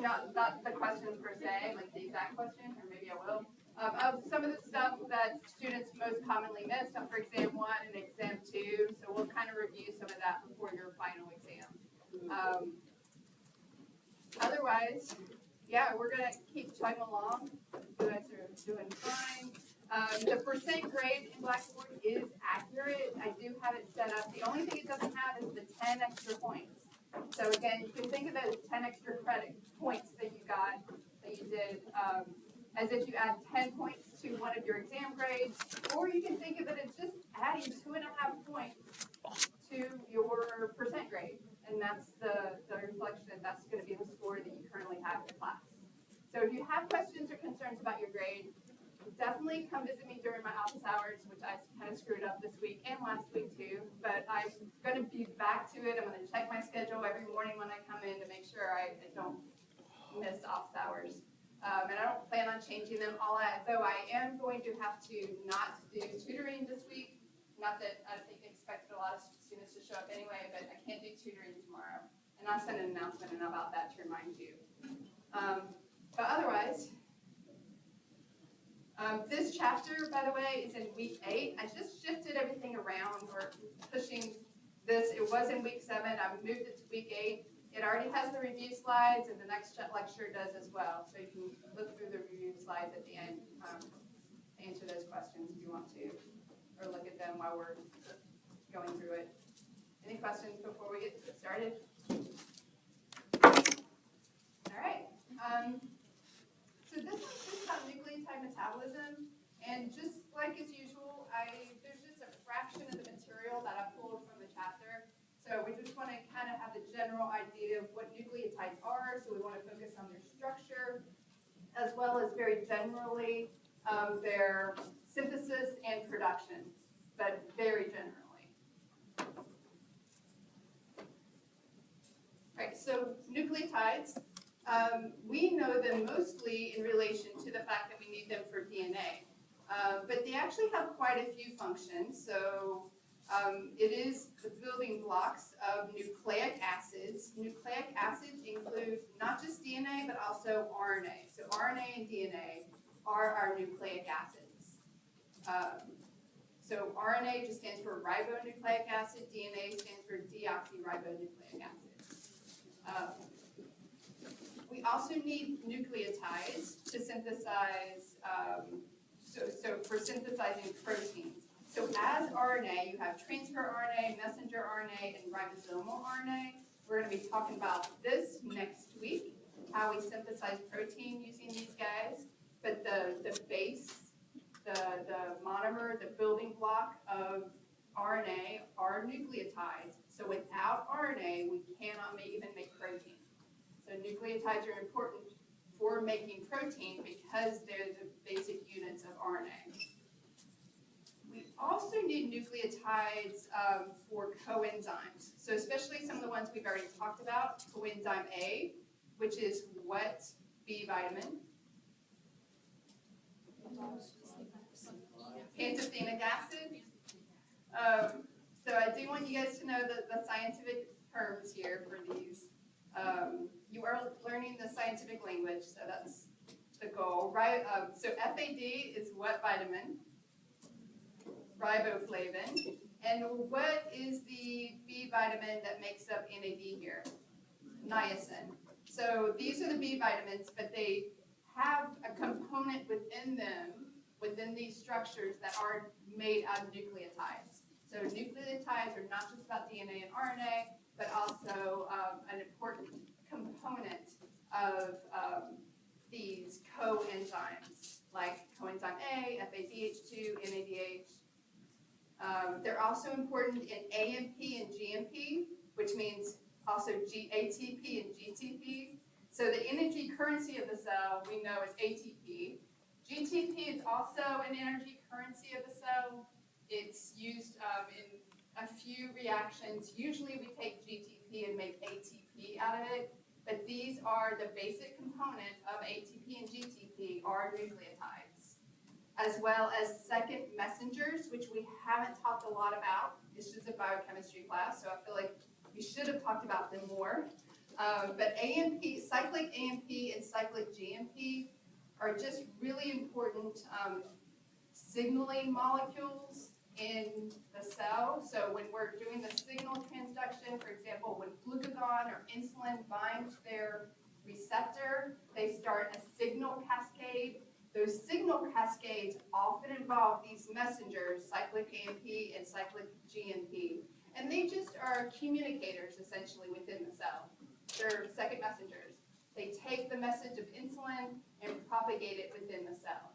not the questions per se, like the exact question, or maybe I will, of some of the stuff that students most commonly miss for exam 1 and exam 2. So we'll kind of review some of that before your final exam. Otherwise, yeah, we're going to keep chugging along. You guys are doing fine. The percent grade in Blackboard is accurate. I do have it set up. The only thing it doesn't have is the 10 extra points. So again, you can think of those 10 extra credit points that you did, as if you add 10 points to one of your exam grades, or you can think of it as just adding 2.5 points to your percent grade. And that's the reflection, that's going to be the score that you currently have in class. So if you have questions or concerns about your grade, definitely come visit me during my office hours, which I kind of screwed up this week and last week too. But I'm going to be back to it. I'm going to check my schedule every morning when I come in to make sure I don't miss office hours. And I don't plan on changing them all, though I am going to have to not do tutoring this week. Not that I expected a lot of students to show up anyway, but I can't do tutoring tomorrow. And I'll send an announcement about that to remind you. But otherwise, this chapter, by the way, is in week 8. I just shifted everything around, or pushing this. It was in week 7. I moved it to week 8. It already has the review slides, and the next lecture does as well. So you can look through the review slides at the end to answer those questions if you want to, or look at them while we're going through it. Any questions before we get started? All right. So this one's just about nucleotide metabolism, and just like as usual, there's just a fraction of the material that I pulled from the chapter. So we just want to kind of have the general idea of what nucleotides are. So we want to focus on their structure, as well as very generally their synthesis and production, but very generally. All right, so nucleotides. We know them mostly in relation to the fact that we need them for DNA, but they actually have quite a few functions. So it is the building blocks of nucleic acids. Nucleic acids include not just DNA, but also RNA. So RNA and DNA are our nucleic acids. So RNA just stands for ribonucleic acid. DNA stands for deoxyribonucleic acid. We also need nucleotides to synthesize, so for synthesizing proteins. So as RNA, you have transfer RNA, messenger RNA, and ribosomal RNA. We're going to be talking about this next week, how we synthesize protein using these guys. But the base, the monomer, the building block of RNA are nucleotides. So without RNA, we cannot even make protein. So nucleotides are important for making protein because they're the basic units of RNA. We also need nucleotides for coenzymes. So especially some of the ones we've already talked about, coenzyme A, which is what B vitamin? Pantothenic acid. So I do want you guys to know the scientific terms here for these. You are learning the scientific language, so that's the goal, right? So FAD is what vitamin? Riboflavin. And what is the B vitamin that makes up NAD here? Niacin. So these are the B vitamins, but they have a component within them, within these structures, that are made out of nucleotides. So nucleotides are not just about DNA and RNA, but also an important component of these coenzymes, like coenzyme A, FADH2, NADH. They're also important in AMP and GMP, which means also ATP and GTP. So the energy currency of the cell we know is ATP. GTP is also an energy currency of the cell. It's used in a few reactions. Usually we take GTP and make ATP out of it, but these are the basic component of ATP and GTP are nucleotides, as well as second messengers, which we haven't talked a lot about. This is a biochemistry class, so I feel like we should have talked about them more. But AMP, cyclic AMP and cyclic GMP are just really important signaling molecules in the cell. So when we're doing the signal transduction, for example, when glucagon or insulin bind their receptor, they start a signal cascade. Those signal cascades often involve these messengers, cyclic AMP and cyclic GMP. And they just are communicators, essentially, within the cell. They're second messengers. They take the message of insulin and propagate it within the cell.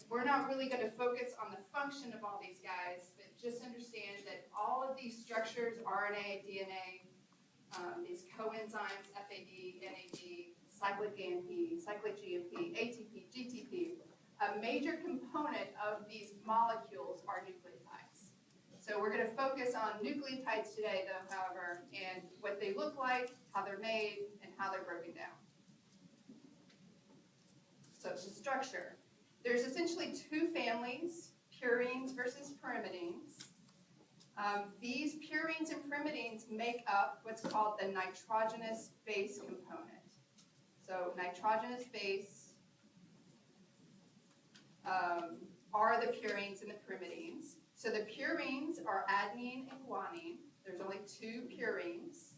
We're not really going to focus on the function of all these guys, but just understand that all of these structures, RNA, DNA, these coenzymes, FAD, NAD, cyclic AMP, cyclic GMP, ATP, GTP, a major component of these molecules are nucleotides. So we're going to focus on nucleotides today, though, however, and what they look like, how they're made, and how they're broken down. So the structure. There's essentially two families, purines versus pyrimidines. These purines and pyrimidines make up what's called the nitrogenous base component. So nitrogenous base are the purines and the pyrimidines. So the purines are adenine and guanine. There's only two purines.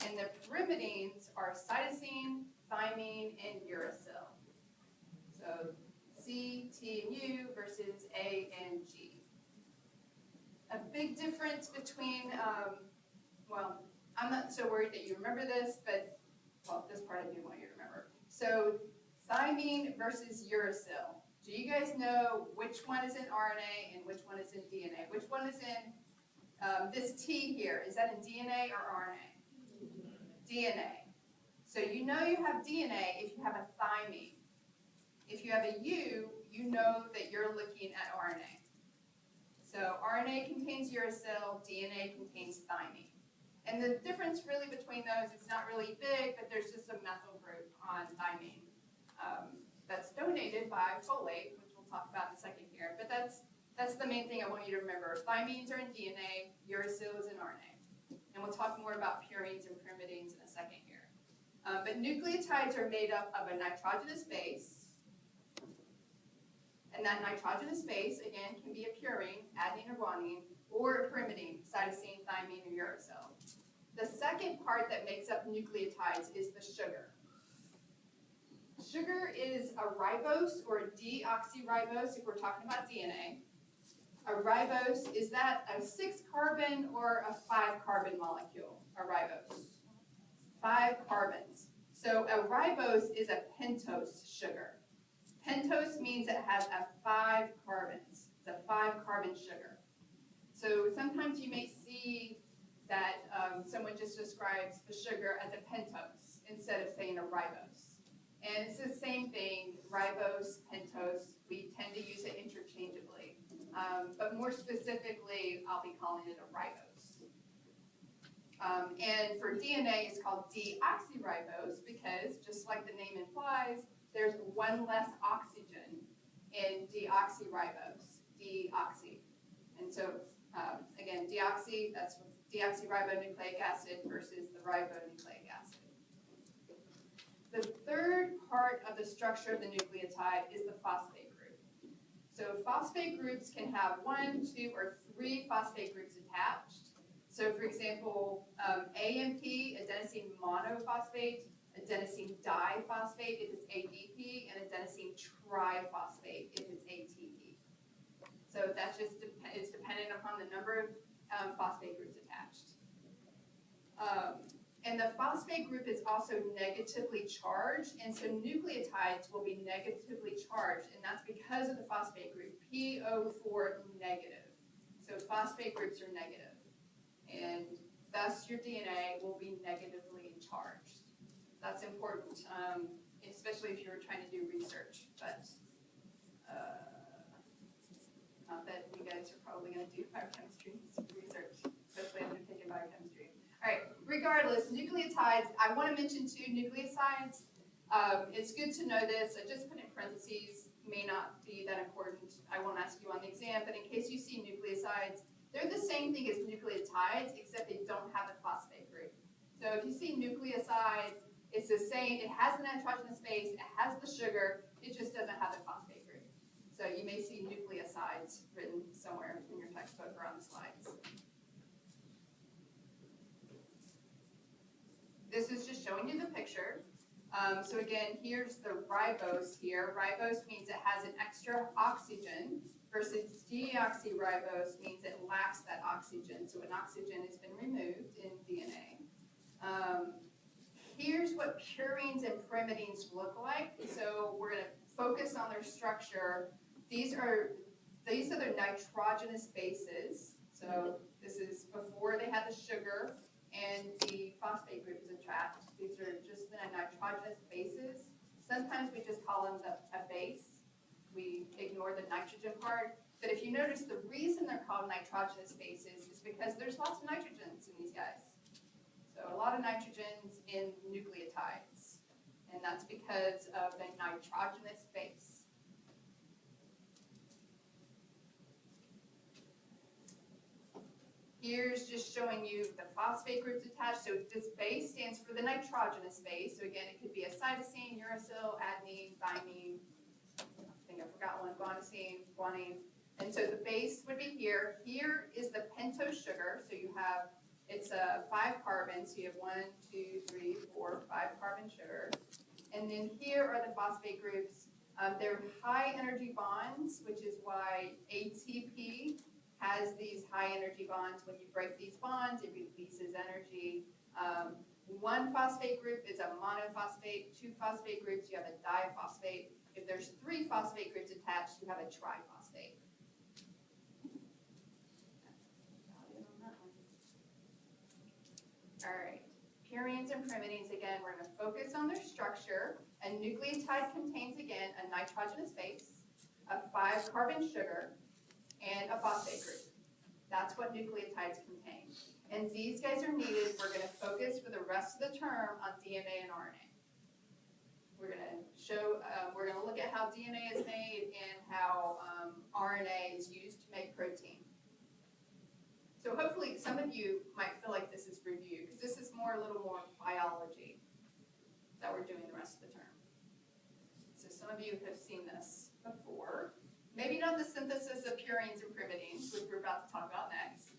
And the pyrimidines are cytosine, thymine, and uracil. So C, T, and U versus A and G. A big difference between, well, I'm not so worried that you remember this, but, well, this part I do want you to remember. So thymine versus uracil. Do you guys know which one is in RNA and which one is in DNA? Which one is in this T here? Is that in DNA or RNA? DNA. So you know you have DNA if you have a thymine. If you have a U, you know that you're looking at RNA. So RNA contains uracil, DNA contains thymine. And the difference really between those, it's not really big, but there's just a methyl group on thymine that's donated by folate, which we'll talk about in a second here. But that's the main thing I want you to remember. Thymines are in DNA, uracil is in RNA. And we'll talk more about purines and pyrimidines in a second here. But nucleotides are made up of a nitrogenous base. And that nitrogenous base, again, can be a purine, adenine or guanine, or a pyrimidine, cytosine, thymine, or uracil. The second part that makes up nucleotides is the sugar. Sugar is a ribose or a deoxyribose if we're talking about DNA. A ribose, is that a 6-carbon or a 5-carbon molecule, a ribose? 5 carbons. So a ribose is a pentose sugar. Pentose means it has 5 carbons. It's a 5-carbon sugar. So sometimes you may see that someone just describes the sugar as a pentose instead of saying a ribose. And it's the same thing, ribose, pentose, we tend to use it interchangeably. But more specifically, I'll be calling it a ribose. And for DNA, it's called deoxyribose because, just like the name implies, there's one less oxygen in deoxyribose, deoxy. And so, again, deoxy, that's deoxyribonucleic acid versus the ribonucleic acid. The third part of the structure of the nucleotide is the phosphate group. So phosphate groups can have 1, 2, or 3 phosphate groups attached. So for example, AMP, adenosine monophosphate, adenosine diphosphate if it's ADP, and adenosine triphosphate if it's ATP. So that just is dependent upon the number of phosphate groups attached. And the phosphate group is also negatively charged, and so nucleotides will be negatively charged, and that's because of the phosphate group, PO4 negative. So phosphate groups are negative, and thus your DNA will be negatively charged. That's important, especially if you're trying to do research, but not that you guys are probably going to do biochemistry research, especially after taking biochemistry. All right, regardless, nucleotides, I want to mention 2 nucleosides. It's good to know this. I just put in parentheses, may not be that important. I won't ask you on the exam, but in case you see nucleosides, They're the same thing as nucleotides, except they don't have a phosphate group. So if you see nucleoside, it's the same, it has the nitrogenous base, it has the sugar, it just doesn't have the phosphate group. So you may see nucleosides written somewhere in your textbook or on the slides. This is just showing you the picture. So again, here's the ribose here. Ribose means it has an extra oxygen versus deoxyribose means it lacks that oxygen. So an oxygen has been removed in DNA. Here's what purines and pyrimidines look like. So we're going to focus on their structure. These are their nitrogenous bases. So this is before they had the sugar and the phosphate group is attached. These are just the nitrogenous bases. Sometimes we just call them a base. We ignore the nitrogen part. But if you notice, the reason they're called nitrogenous bases is because there's lots of nitrogens in these guys. So a lot of nitrogens in nucleotides. And that's because of the nitrogenous base. Here's just showing you the phosphate groups attached. So this base stands for the nitrogenous base. So again, it could be a cytosine, uracil, adenine, thymine. I think I forgot one, guanosine, guanine. And so the base would be here. Here is the pentose sugar. So you have, it's 5 carbons. So you have 1, 2, 3, 4, 5 carbon sugar. And then here are the phosphate groups. They're high energy bonds, which is why ATP has these high energy bonds. When you break these bonds, it releases energy. 1 phosphate group is a monophosphate. 2 phosphate groups, you have a diphosphate. If there's 3 phosphate groups attached, you have a triphosphate. All right, purines and pyrimidines, again, we're going to focus on their structure. A nucleotide contains, again, a nitrogenous base, a 5 carbon sugar, and a phosphate group. That's what nucleotides contain. And these guys are needed. We're going to focus for the rest of the term on DNA and RNA. We're going to show, we're going to look at how DNA is made and how RNA is used to make protein. So hopefully some of you might feel like this is review, because this is a little more biology that we're doing the rest of the term. So some of you have seen this before. Maybe not the synthesis of purines and pyrimidines, which we're about to talk about next.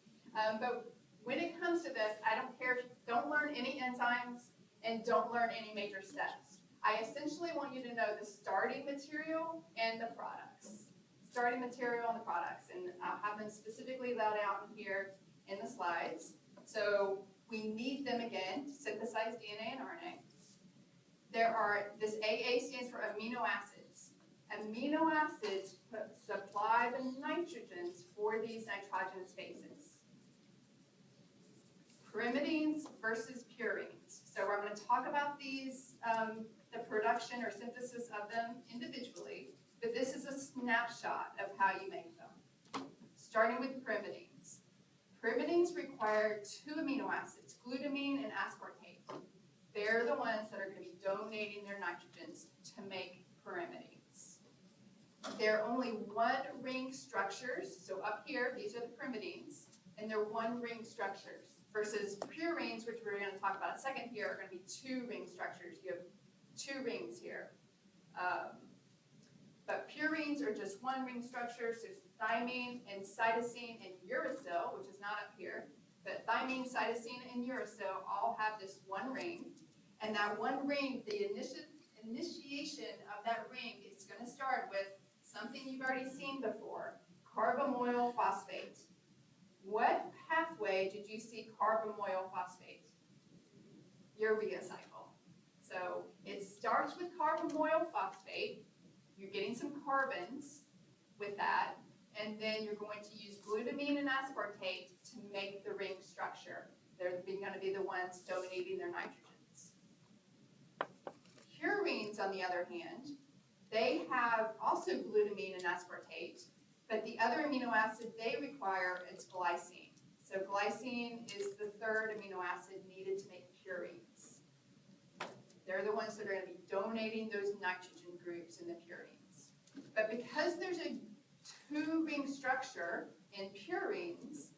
But when it comes to this, I don't care if you don't learn any enzymes and don't learn any major steps. I essentially want you to know the starting material and the products. Starting material and the products, and I'll have them specifically laid out in here in the slides. So we need them again to synthesize DNA and RNA. This AA stands for amino acids. Amino acids supply the nitrogens for these nitrogenous bases. Pyrimidines versus purines. So we're going to talk about these, the production or synthesis of them individually, but this is a snapshot of how you make them. Starting with pyrimidines. Pyrimidines require 2 amino acids, glutamine and aspartate. They're the ones that are going to be donating their nitrogens to make pyrimidines. They're only 1-ring structures. So up here, these are the pyrimidines, and they're 1-ring structures. Versus purines, which we're going to talk about in a second here, are going to be 2-ring structures. You have 2 rings here. But purines are just 1-ring structures. So thymine and cytosine and uracil, which is not up here, but thymine, cytosine, and uracil all have this 1 ring. And that 1 ring, the initiation of that ring is going to start with something you've already seen before, carbamoyl phosphate. What pathway did you see carbamoyl phosphate? Urea cycle. So it starts with carbamoyl phosphate. You're getting some carbons with that, and then you're going to use glutamine and aspartate to make the ring structure. They're going to be the ones donating their nitrogens. Purines, on the other hand, they have also glutamine and aspartate, but the other amino acid they require is glycine. So glycine is the 3rd amino acid needed to make purines. They're the ones that are going to be donating those nitrogen groups in the purines. But because there's a 2-ring structure in purines,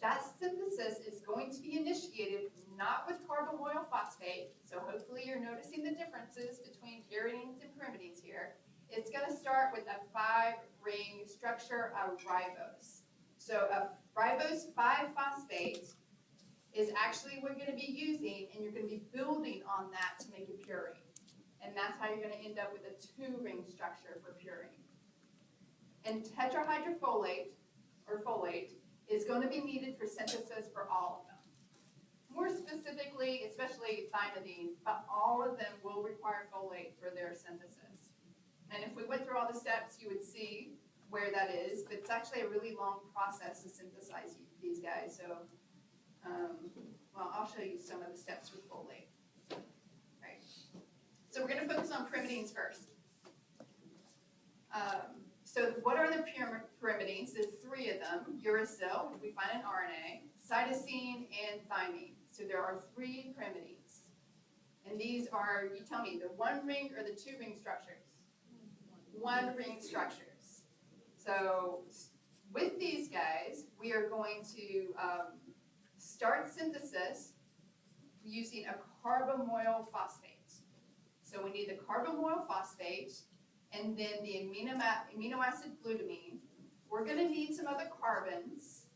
That synthesis is going to be initiated not with carbomoyl phosphate, so hopefully you're noticing the differences between pyridines and pyrimidines here. It's going to start with a 5-ring structure of ribose. So a ribose 5-phosphate is actually what you're going to be using, and you're going to be building on that to make a purine. And that's how you're going to end up with a 2-ring structure for purine. And tetrahydrofolate, or folate, is going to be needed for synthesis for all of them. More specifically, especially thymidine, but all of them will require folate for their synthesis. And if we went through all the steps, you would see where that is, but it's actually a really long process to synthesize these guys. So, well, I'll show you some of the steps with folate. Right. So we're going to focus on pyrimidines first. So what are the pyrimidines? There's 3 of them: uracil, which we find in RNA, cytosine, and thymine. So there are 3 pyrimidines. And these are, you tell me, the 1-ring or the 2-ring structures? 1-ring structures. So with these guys, we are going to start synthesis using a carbomoyl phosphate. So we need the carbomoyl phosphate, and then the amino acid glutamine. We're going to need some other carbons.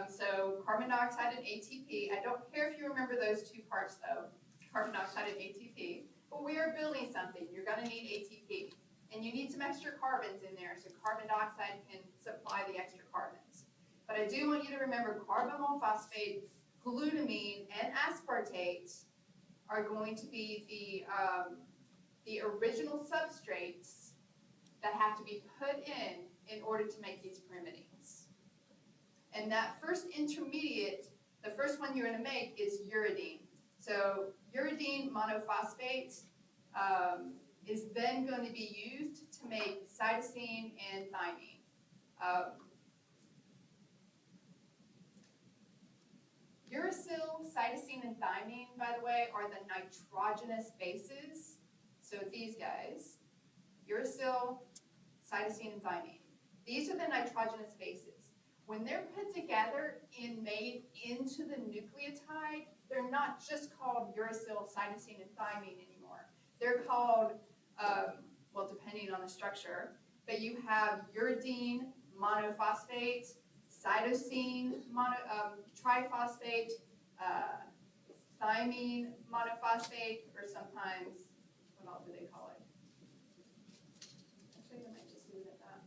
So carbon dioxide and ATP. I don't care if you remember those 2 parts though, carbon dioxide and ATP, but we are building something. You're going to need ATP. And you need some extra carbons in there, so carbon dioxide can supply the extra carbons. But I do want you to remember carbomoyl phosphate, glutamine, and aspartate are going to be the original substrates that have to be put in order to make these pyrimidines. And that first intermediate, the first one you're going to make is uridine. So uridine monophosphate is then going to be used to make cytosine and thymine. Uracil, cytosine, and thymine, by the way, are the nitrogenous bases. So these guys, uracil, cytosine, and thymine. These are the nitrogenous bases. When they're put together and made into the nucleotide, they're not just called uracil, cytosine, and thymine anymore. They're called, well, depending on the structure, but you have uridine monophosphate, cytosine triphosphate, thymine monophosphate, or sometimes, what else do they call it? Actually, I might just leave it at that.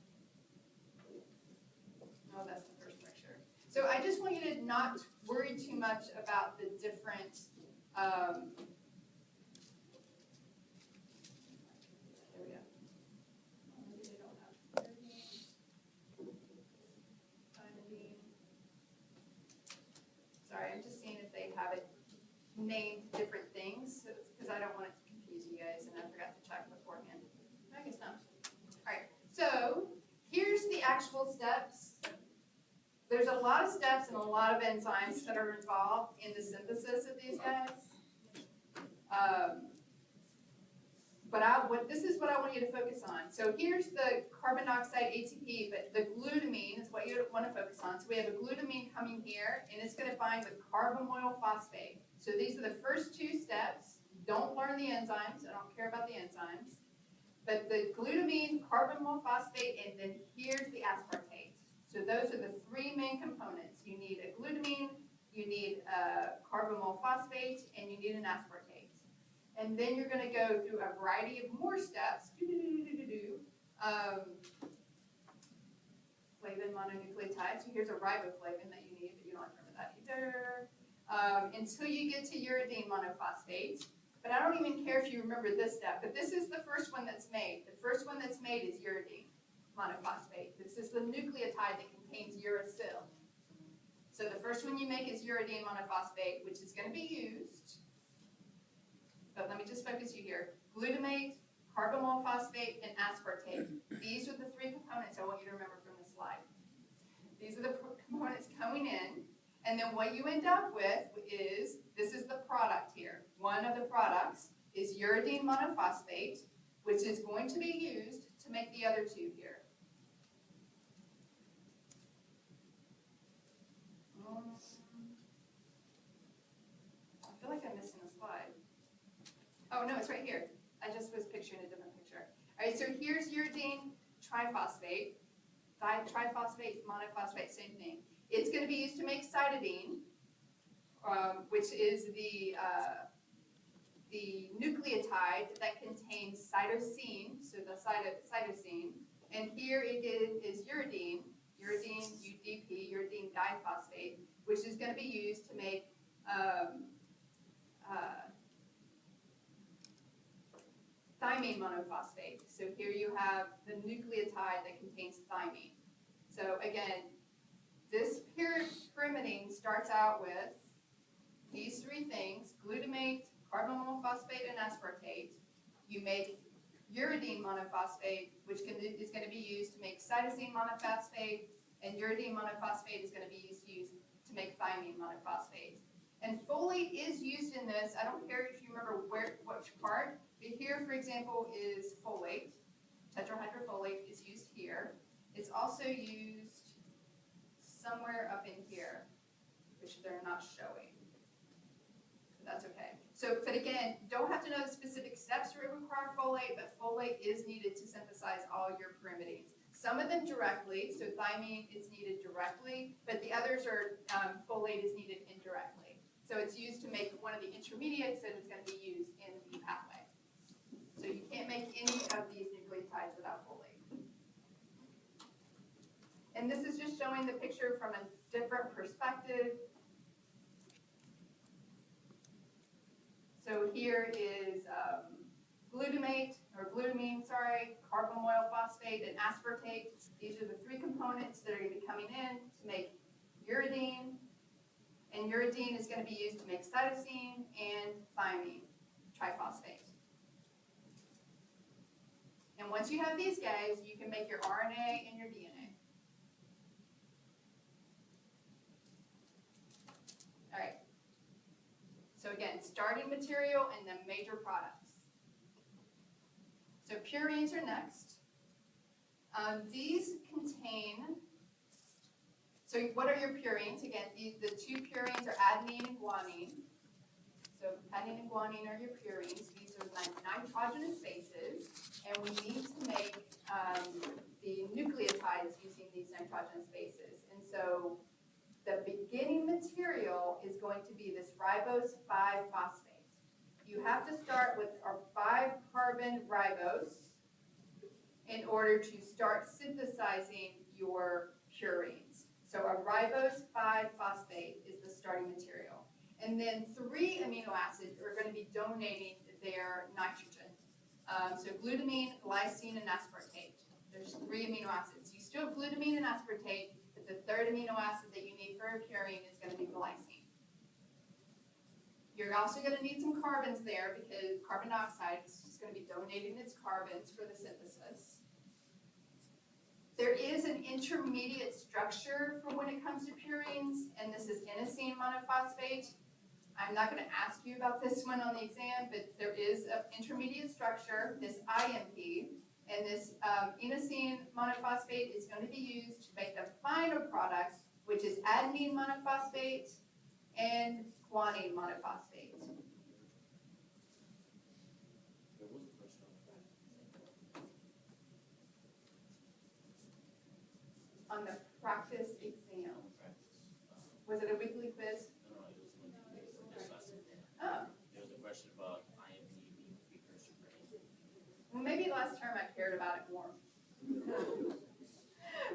Oh, that's the first structure. So I just want you to not worry too much about the different there we go. Maybe they don't have thymidine. Sorry, I'm just seeing if they have it named different things, because I don't want it to confuse you guys, and I forgot to check beforehand. I guess not. All right, so here's the actual steps. There's a lot of steps and a lot of enzymes that are involved in the synthesis of these guys. But this is what I want you to focus on. So here's the carbon dioxide ATP, but the glutamine is what you want to focus on. So we have a glutamine coming here, and it's going to bind with carbomoyl phosphate. So these are the first 2 steps. Don't learn the enzymes. I don't care about the enzymes. But the glutamine, carbomoyl phosphate, and then here's the aspartate. So those are the 3 main components. You need a glutamine, you need a carbomoyl phosphate, and you need an aspartate. And then you're going to go through a variety of more steps. Flavin mononucleotide. So here's a riboflavin that you need, but you don't have to remember that either. Until you get to uridine monophosphate. But I don't even care if you remember this step. But this is the first one that's made. The first one that's made is uridine monophosphate. This is the nucleotide that contains uracil. So the first one you make is uridine monophosphate, which is going to be used. But let me just focus you here. Glutamate, carbomoyl phosphate, and aspartate. These are the 3 components I want you to remember from this slide. These are the components coming in. And then what you end up with is, this is the product here. One of the products is uridine monophosphate, which is going to be used to make the other 2 here. Oh, no, it's right here. I just was picturing a different picture. All right, so here's uridine triphosphate, triphosphate, monophosphate, same thing. It's going to be used to make cytidine, which is the nucleotide that contains cytosine, so the cytosine. And here it is uridine, UDP, uridine diphosphate, which is going to be used to make thymine monophosphate. So here you have the nucleotide that contains thymine. So again, this pyrimidine starts out with these three things: glutamate, carbonyl phosphate, and aspartate. You make uridine monophosphate, which is going to be used to make cytosine monophosphate, and uridine monophosphate is going to be used to make thymine monophosphate. And folate is used in this. I don't care if you remember which part, but here, for example, is folate. Tetrahydrofolate is used here. It's also used somewhere up in here, which they're not showing. That's okay. So, but again, don't have to know the specific steps that require folate, but folate is needed to synthesize all your pyrimidines. Some of them directly, so thymine is needed directly, but the others are, folate is needed indirectly. So it's used to make one of the intermediates that is going to be used in the pathway. So you can't make any of these nucleotides without folate. And this is just showing the picture from a different perspective. So here is glutamine, carbonyl phosphate, and aspartate. These are the three components that are going to be coming in to make uridine. And uridine is going to be used to make cytosine and thymine triphosphate. And once you have these guys, you can make your RNA and your DNA. All right. So again, starting material and then major products. So purines are next. These contain, so what are your purines? Again, the two purines are adenine and guanine. So adenine and guanine are your purines. These are nitrogenous bases, and we need to make the nucleotides using these nitrogenous bases. And so the beginning material is going to be this ribose 5-phosphate. You have to start with our 5-carbon ribose in order to start synthesizing your purines. So a ribose 5-phosphate is the starting material. And then 3 amino acids are going to be donating their nitrogen. So glutamine, glycine, and aspartate. There's 3 amino acids. You still have glutamine and aspartate, but the third amino acid that you need for a purine is going to be glycine. You're also going to need some carbons there because carbon dioxide is just going to be donating its carbons for the synthesis. There is an intermediate structure for when it comes to purines, and this is inosine monophosphate. I'm not going to ask you about this one on the exam, but there is an intermediate structure, this IMP, and this inosine monophosphate is going to be used to make the final products, which is adenine monophosphate and guanine monophosphate. There was a question On the practice exam. on practice. Was it a weekly quiz? No, it was one this last time. Oh, There was a question about IMP being precursor for anything. well, maybe last term I cared about it more.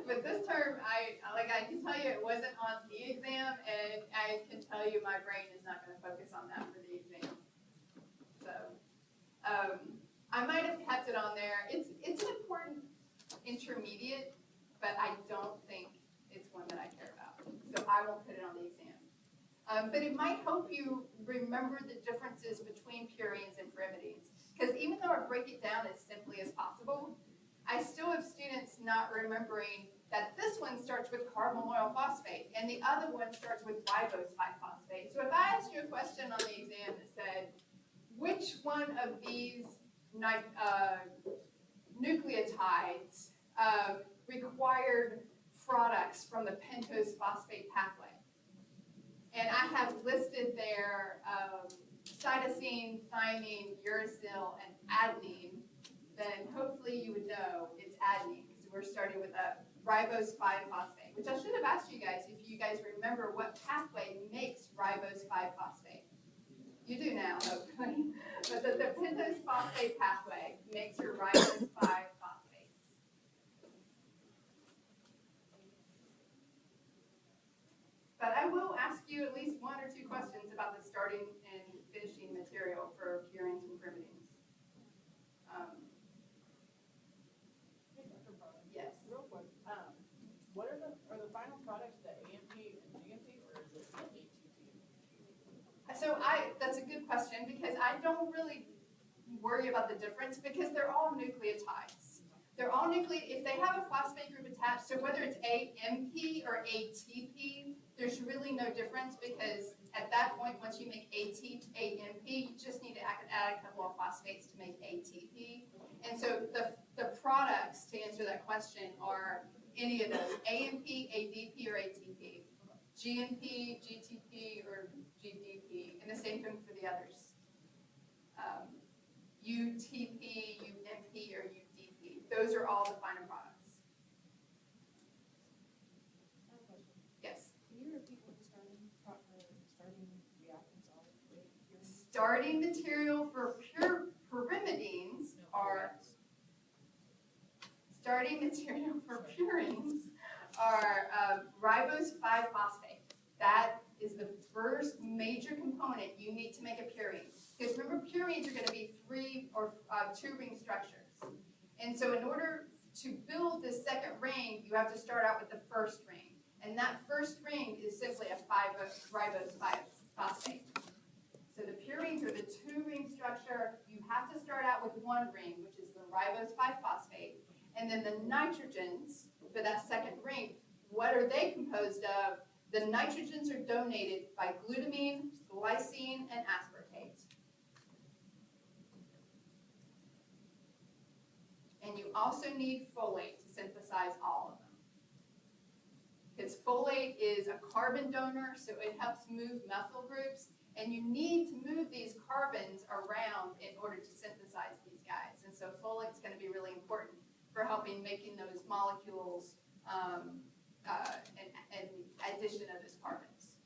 But this term, I can tell you it wasn't on the exam, and I can tell you my brain is not going to focus on that for the exam. So, I might have kept it on there. It's an important intermediate, but I don't think it's one that I care about. So I won't put it on the exam. But it might help you remember the differences between purines and pyrimidines. Because even though I break it down as simply as possible, I still have students not remembering that this one starts with carbonyl phosphate and the other one starts with ribose 5-phosphate. So if I asked you a question on the exam that said, which one of these nucleotides required products from the pentose phosphate pathway? And I have listed there cytosine, thymine, uracil, and adenine, then hopefully you would know it's adenine because we're starting with a ribose 5-phosphate, which I should have asked you guys if you guys remember what pathway makes ribose 5-phosphate. You do now, hopefully. But the pentose phosphate pathway makes your ribose 5-phosphate. But I will ask you at least 1 or 2 questions about the starting and finishing material for purines and pyrimidines. Yes. Real quick, what are the final products the AMP and GMP, or is it the ATP? So that's a good question because I don't really worry about the difference because they're all nucleotides. They're all if they have a phosphate group attached, so whether it's AMP or ATP, there's really no difference because at that point, once you make AMP, you just need to add a couple of phosphates to make ATP. And so the products, to answer that question, are any of those, AMP, ADP, or ATP, GMP, GTP, or GDP, and the same thing for the others. UTP, UMP, or UDP. Those are all the final products. I have a question. Yes. Can you repeat what the starting reactants are? Starting material for pyrimidines are ribose 5-phosphate. That is the first major component you need to make a purine. Because remember, purines are going to be 3 or 2-ring structures. And so in order to build this second ring, you have to start out with the first ring. And that first ring is simply a ribose 5-phosphate. So the purines are the 2-ring structure. You have to start out with 1 ring, which is the ribose 5-phosphate. And then the nitrogens for that second ring, what are they composed of? The nitrogens are donated by glutamine, glycine, and aspartate. And you also need folate to synthesize all of them. Because folate is a carbon donor, so it helps move methyl groups, and you need to move these carbons around in order to synthesize these guys. And so folate is going to be really important for helping making those molecules and addition of those carbons.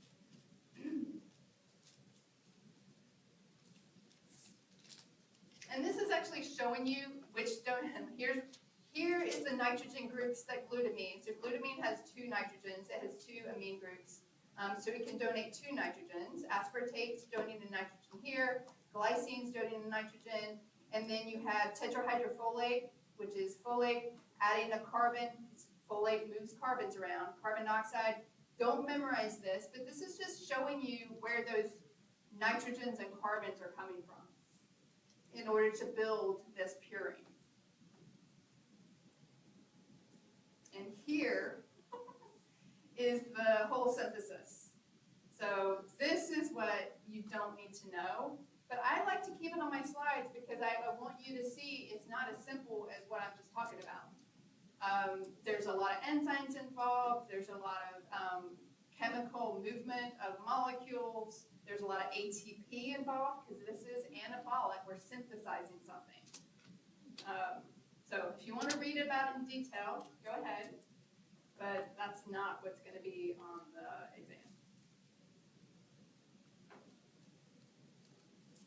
And this is actually showing you which here is the nitrogen groups that glutamine. So glutamine has 2 nitrogens. It has 2 amine groups. So it can donate 2 nitrogens. Aspartate's donating a nitrogen here. Glycine's donating a nitrogen. And then you have tetrahydrofolate, which is folate adding a carbon. Folate moves carbons around. Carbon dioxide. Don't memorize this, but this is just showing you where those nitrogens and carbons are coming from in order to build this purine. And here is the whole synthesis. So this is what you don't need to know, but I like to keep it on my slides because I want you to see it's not as simple as what I'm just talking about. There's a lot of enzymes involved, there's a lot of chemical movement of molecules, there's a lot of ATP involved because this is anabolic, we're synthesizing something. So if you want to read about it in detail, go ahead, but that's not what's going to be on the exam.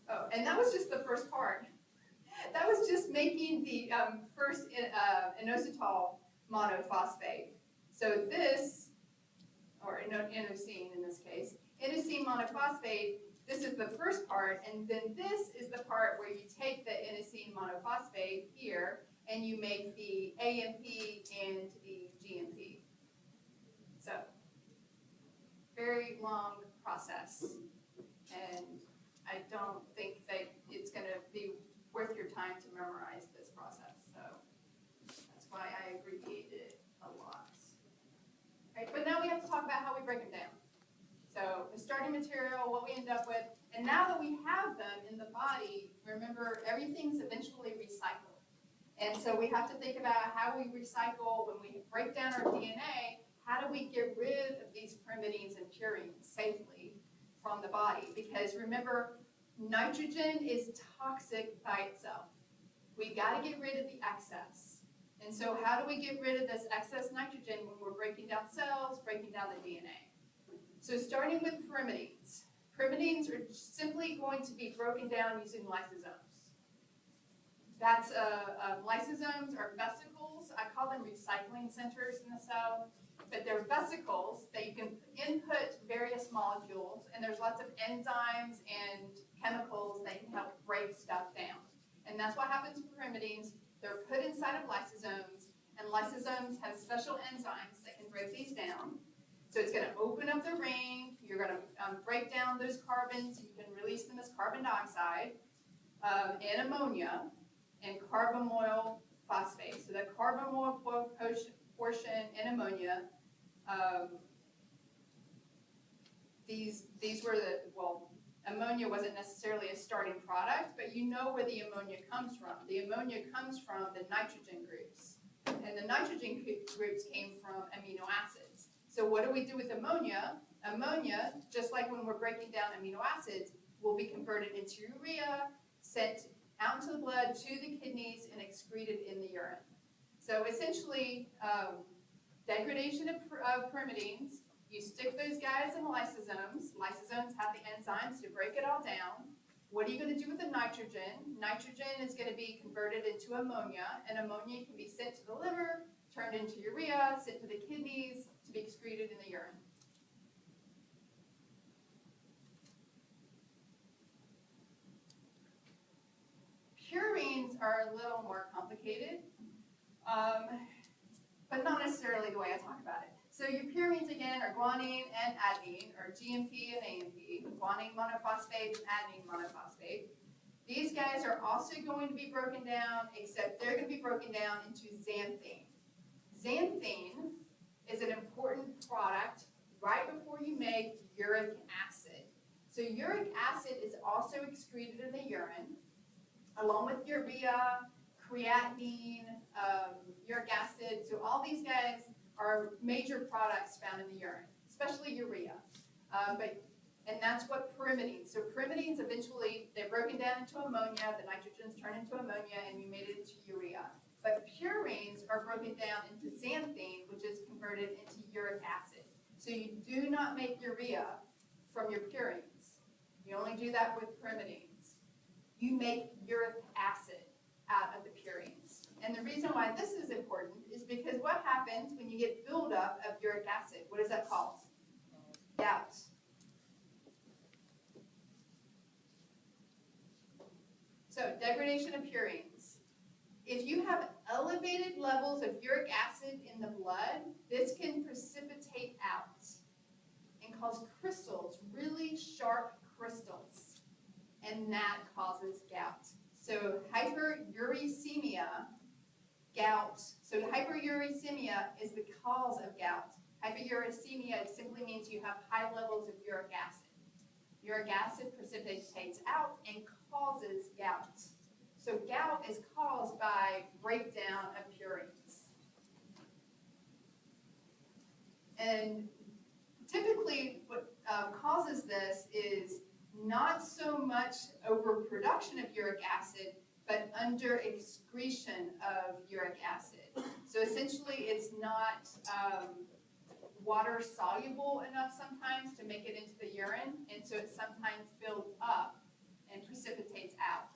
Oh, and that was just the first part. That was just making the first inositol monophosphate. So this, or inosine in this case, inosine monophosphate, this is the first part, and then this is the part where you take the inosine monophosphate here, and you make the AMP and the GMP. So, very long process, and I don't think that it's going to be worth your time to memorize this process. So that's why I abbreviated it a lot. Right, but now we have to talk about how we break them down. So the starting material, what we end up with, and now that we have them in the body, remember everything's eventually recycled. And so we have to think about how we recycle when we break down our DNA, how do we get rid of these pyrimidines and purines safely from the body? Because remember, Nitrogen is toxic by itself. We gotta get rid of the excess. And so how do we get rid of this excess nitrogen when we're breaking down cells, breaking down the DNA? So starting with pyrimidines. Pyrimidines are simply going to be broken down using lysosomes. That's, lysosomes are vesicles. I call them recycling centers in the cell, but they're vesicles that you can input various molecules, and there's lots of enzymes and chemicals that can help break stuff down. And that's what happens with pyrimidines. They're put inside of lysosomes, and lysosomes have special enzymes that can break these down. So it's gonna open up the ring, you're gonna break down those carbons, you can release them as carbon dioxide, and ammonia, and carbamoyl phosphate. So the carbamoyl portion in ammonia, these were the, well, ammonia wasn't necessarily a starting product, but you know where the ammonia comes from. The ammonia comes from the nitrogen groups, and the nitrogen groups came from amino acids. So what do we do with ammonia? Ammonia, just like when we're breaking down amino acids, will be converted into urea, sent out into the blood to the kidneys, and excreted in the urine. So essentially, degradation of pyrimidines, you stick those guys in lysosomes. Lysosomes have the enzymes to break it all down. What are you going to do with the nitrogen? Nitrogen is going to be converted into ammonia, and ammonia can be sent to the liver, turned into urea, sent to the kidneys to be excreted in the urine. Purines are a little more complicated, but not necessarily the way I talk about it. So your purines, again, are guanine and adenine, or GMP and AMP, guanine monophosphate and adenine monophosphate. These guys are also going to be broken down, except they're going to be broken down into xanthine. Xanthine is an important product right before you make uric acid. So uric acid is also excreted in the urine, along with urea, creatinine, uric acid. So all these guys are major products found in the urine, especially urea. And that's what pyrimidines. So pyrimidines eventually, they're broken down into ammonia, the nitrogens turn into ammonia, and you made it into urea. But purines are broken down into xanthine, which is converted into uric acid. So you do not make urea from your purines. You only do that with pyrimidines. You make uric acid out of the purines. And the reason why this is important is because what happens when you get buildup of uric acid? What does that cause? Gout. So degradation of purines. If you have elevated levels of uric acid in the blood, this can precipitate out and cause crystals, really sharp crystals, and that causes gout. So hyperuricemia, gout. So hyperuricemia is the cause of gout. Hyperuricemia simply means you have high levels of uric acid. Uric acid precipitates out and causes gout. So gout is caused by breakdown of purines. And typically what causes this is not so much overproduction of uric acid, but under excretion of uric acid. So essentially it's not water soluble enough sometimes to make it into the urine, and so it sometimes builds up and precipitates out.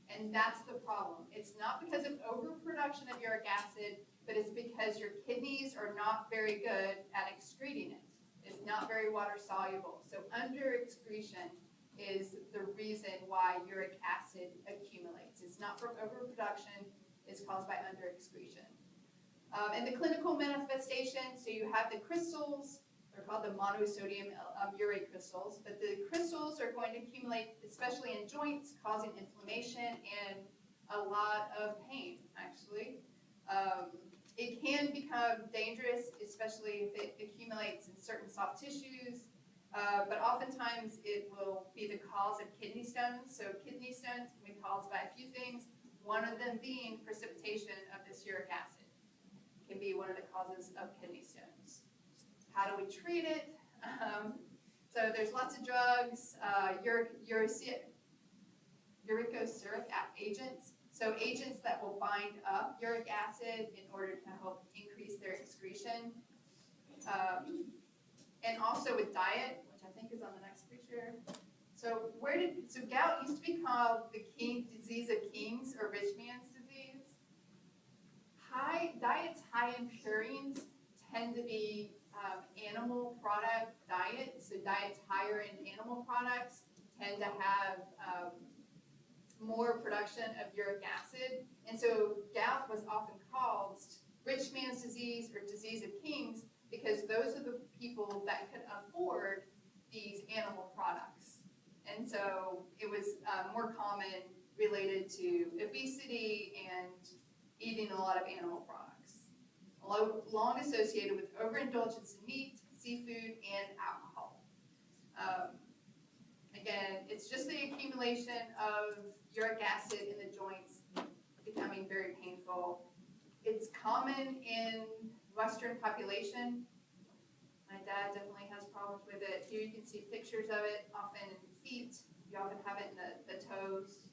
And that's the problem. It's not because of overproduction of uric acid, but it's because your kidneys are not very good at excreting it. It's not very water soluble. So under excretion is the reason why uric acid accumulates. It's not from overproduction, it's caused by under excretion. And the clinical manifestation, so you have the crystals, they're called the monosodium urate crystals, but the crystals are going to accumulate, especially in joints, causing inflammation and a lot of pain, actually. It can become dangerous, especially if it accumulates in certain soft tissues, but oftentimes it will be the cause of kidney stones. So kidney stones can be caused by a few things, one of them being precipitation of this uric acid. Can be one of the causes of kidney stones. How do we treat it? So there's lots of drugs. uricosuric agents. So agents that will bind up uric acid in order to help increase their excretion. And also with diet, which I think is on the next picture. So gout used to be called the disease of kings or rich man's disease. Diets high in purines tend to be animal product diets. So diets higher in animal products tend to have more production of uric acid. And so gout was often called rich man's disease or disease of kings because those are the people that could afford these animal products. And so it was more common related to obesity and eating a lot of animal products. Long associated with overindulgence in meat, seafood, and alcohol. Again, it's just the accumulation of uric acid in the joints becoming very painful. It's common in Western population. My dad definitely has problems with it. Here you can see pictures of it, often in the feet. You often have it in the toes.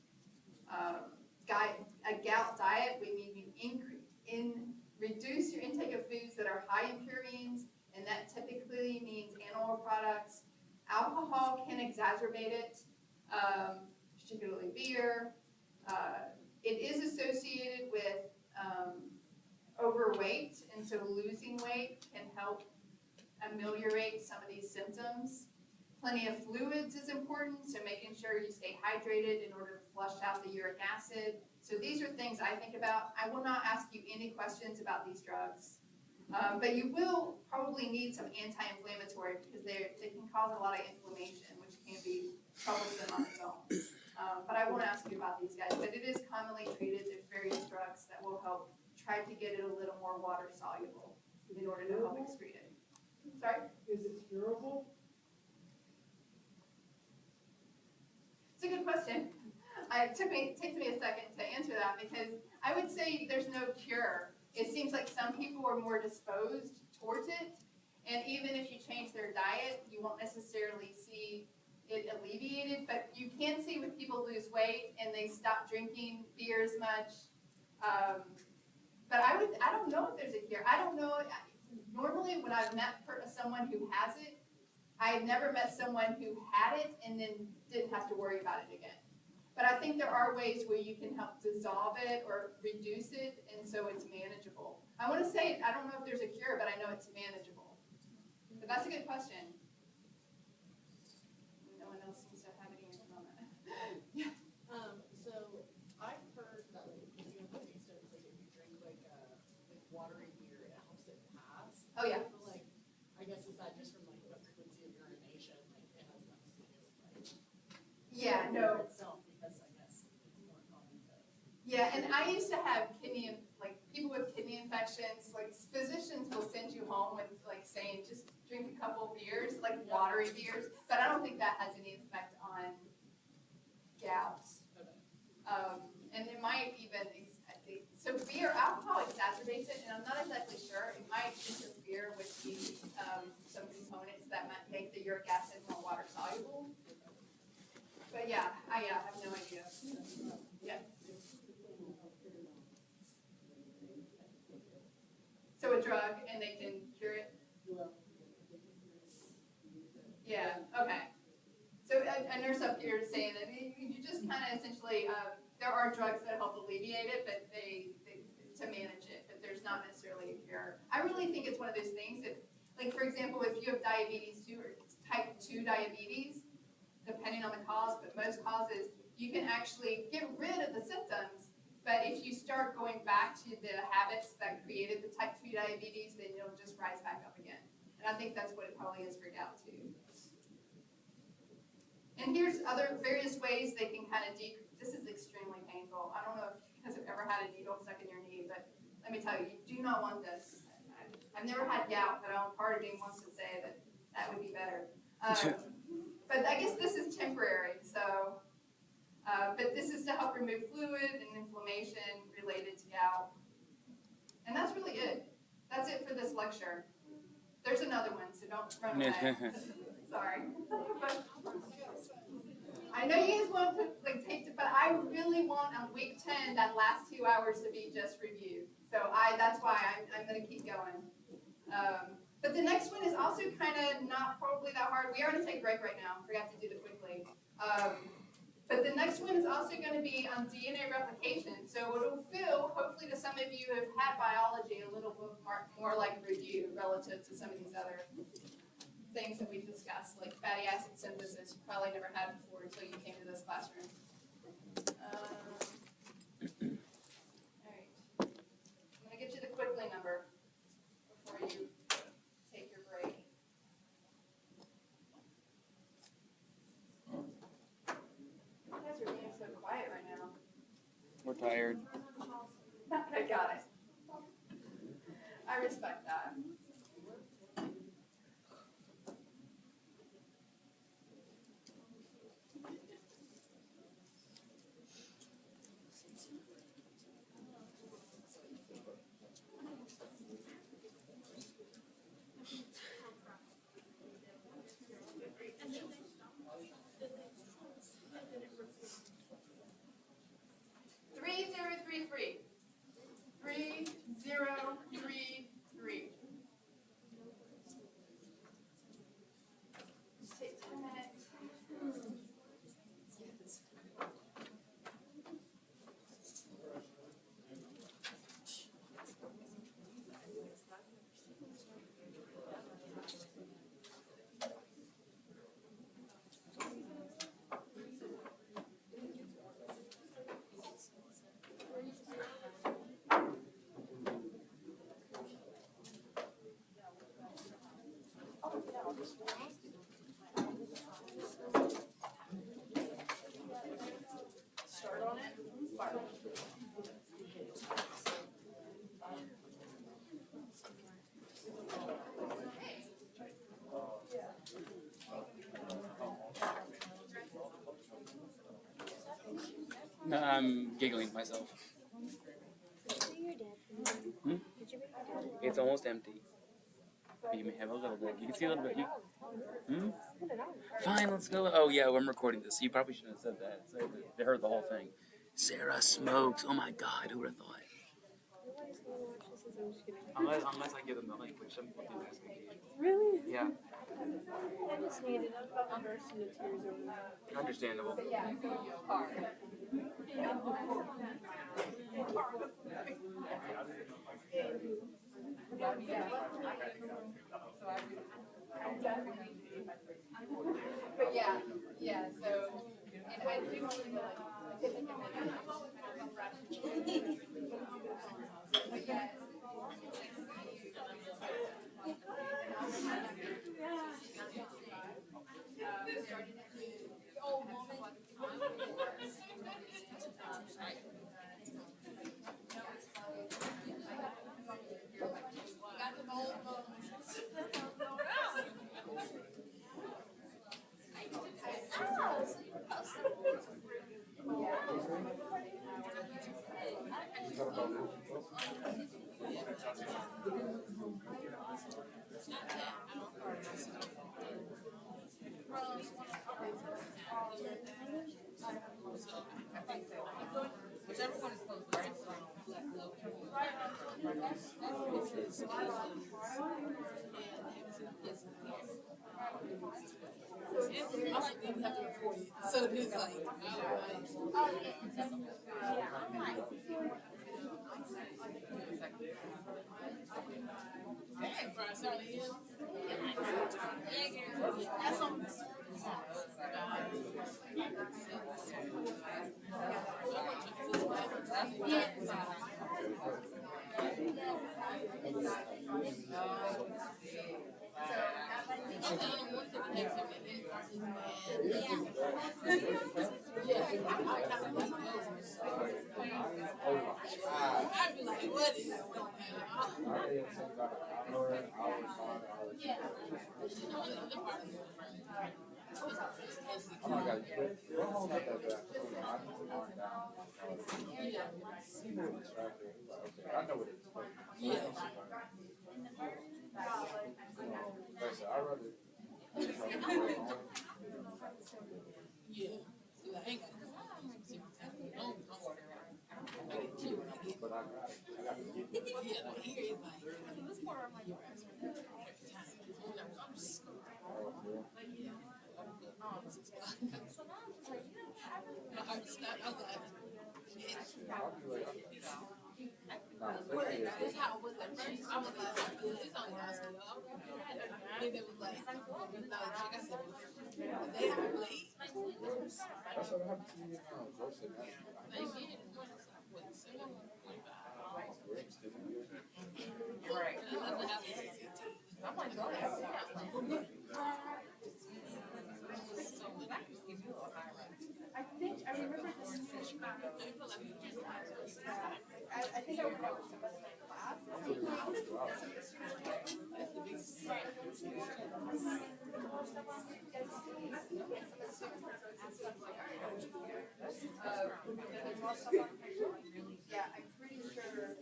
A gout diet, we need you reduce your intake of foods that are high in purines, and that typically means animal products. Alcohol can exacerbate it, particularly beer. It is associated with overweight, and so losing weight can help ameliorate some of these symptoms. Plenty of fluids is important, so making sure you stay hydrated in order to flush out the uric acid. So these are things I think about. I will not ask you any questions about these drugs, but you will probably need some anti-inflammatory because they can cause a lot of inflammation, which can be troublesome on its own. But I won't ask you about these guys, but it is commonly treated. There's various drugs that will help try to get it a little more water soluble in order to help excrete it. Sorry? Is it curable? It's a good question. It takes me a second to answer that because I would say there's no cure. It seems like some people are more disposed towards it, and even if you change their diet, you won't necessarily see it alleviated, but you can see when people lose weight and they stop drinking beer as much. But I don't know if there's a cure. I don't know. Normally when I've met someone who has it, I've never met someone who had it and then didn't have to worry about it again. But I think there are ways where you can help dissolve it or reduce it, and so it's manageable. I want to say, I don't know if there's a cure, but I know it's manageable. But that's a good question. No one else seems to have any answer on that. Yeah. So I've heard that like if you have patients, like if you drink like watery beer, it helps it pass. Oh yeah. But like, I guess is that just from like the frequency of urination? Like it has nothing to do with like Yeah, beer no. itself, because I guess it's more common to. Yeah, and I used to have people with kidney infections, like physicians will send you home with like saying just drink a couple beers, like watery beers, but I don't think that has any effect on gout. And it might even, so alcohol exacerbates it, and I'm not exactly sure, it might interfere with some components that might make the uric acid more water soluble. But yeah, I have no idea. Yeah. So a drug, and they can cure it? Yeah, okay. So a nurse up here is saying that you just kind of essentially, there are drugs that help alleviate it, but they to manage it, but there's not necessarily a cure. I really think it's one of those things that, like for example, if you have diabetes too, or type 2 diabetes, depending on the cause, but most causes, you can actually get rid of the symptoms. But if you start going back to the habits that created the type 2 diabetes, then you'll just rise back up again. And I think that's what it probably is for gout too. And here's other various ways they can kind of decrease. This is extremely painful. I don't know if you guys have ever had a needle stuck in your knee, but let me tell you, you do not want this. I've never had gout, but part of me wants to say that that would be better. But I guess this is temporary, so, but this is to help remove fluid and inflammation related to gout. And that's really it. That's it for this lecture. There's another one, so don't run away. Sorry. I know you guys want to like take, but I really want on week 10 that last 2 hours to be just review. So that's why I'm gonna keep going. But the next one is also kind of not probably that hard. We are gonna take a break right now. Forgot to do it quickly. But the next one is also going to be on DNA replication. So it'll feel, hopefully to some of you who have had biology, a little bit more like a review relative to some of these other things that we discussed, like fatty acid synthesis you probably never had before until you came to this classroom. All right. I'm going to get you the quickly number before you take your break. You guys are being so quiet right now. We're tired. I got it. I respect that. Three zero three three. 3033. Just take 10 minutes. Start on it. Fire. No, I'm giggling to myself. Hmm? It's almost empty. But you may have a little bit. You can see a little bit. Hmm? Fine, let's go. Oh yeah, I'm recording this. You probably shouldn't have said that. So they heard the whole thing. Sarah smokes. Oh my God, who would have thought? Unless I give them the link, which some people do ask occasionally. Really? Yeah, I just needed it. I'm about to burst into tears over that. understandable. But yeah, so hard. But yeah, so, and I do want to go but yeah. Whichever one is close, right? I like that you have to record it. So it's like, dang, for us, that's on. I'd be like, what is yeah. That's how it was at first. I was like, it's only us. Then they was like, no, like I said, they are late. That's what happened to me now. They get it. Right. I'm like, go ahead. I think, I remember this. I think I would go with somebody in class. Yeah, I'm pretty sure.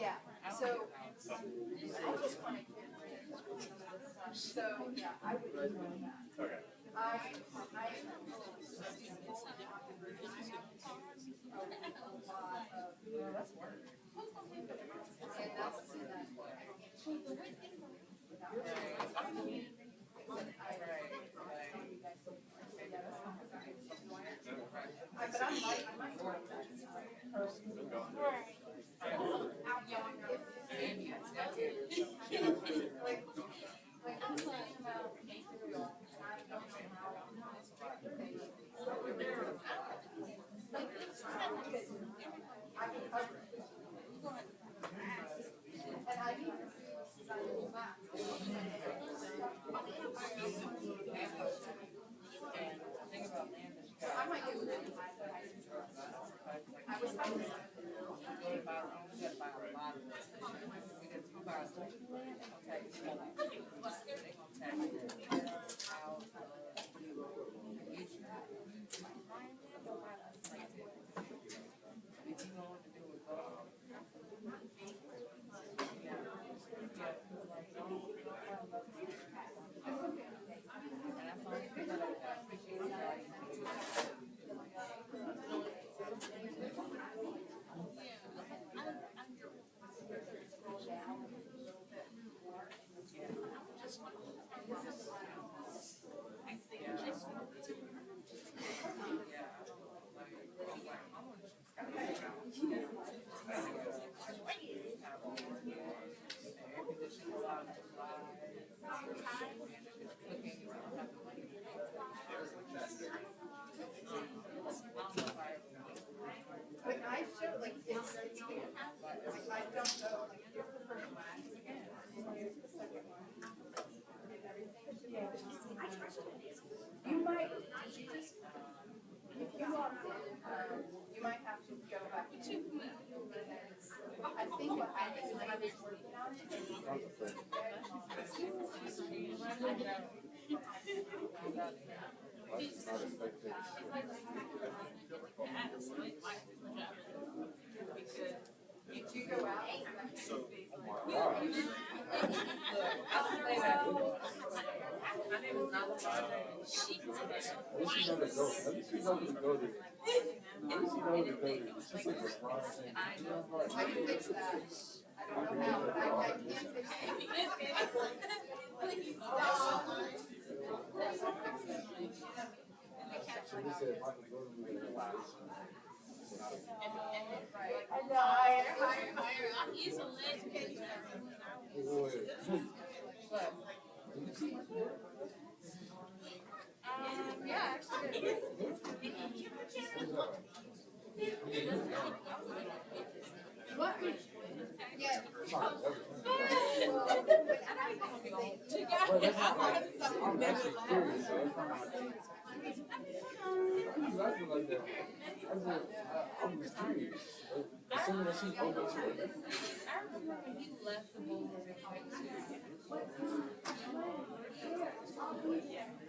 Yeah, so I just want to get rid of some of this stuff. So, yeah, I would do that. Okay. That's work. But I show like it's like I don't know like here's the first one and here's the second one. You might if you walked in, you might have to go back to I think what happened is I was working on it. Did you go out? My name is Nala. At least you know to go. At least you know to go there. At least you know to go there. It's just like a smart thing. I can fix that. I don't know how, but I can fix it. So he said, Michael, go to the class. I know, He's a legend. yeah, actually. What? Yeah. Well, that's not like, I'm actually curious, so it's not like, he's acting like that. I'm just curious. Assuming that she's open to it. I remember when he left the bowl with like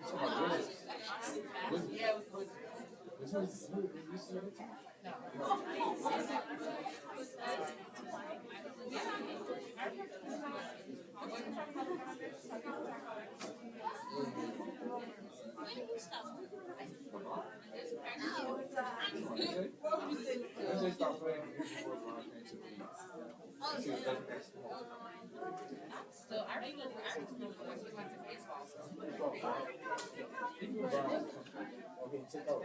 So my goodness. yeah, it was good. This is, you see it? They stopped playing before Ron came to the beat. She was like, Still, I remember when we went to baseball. took out.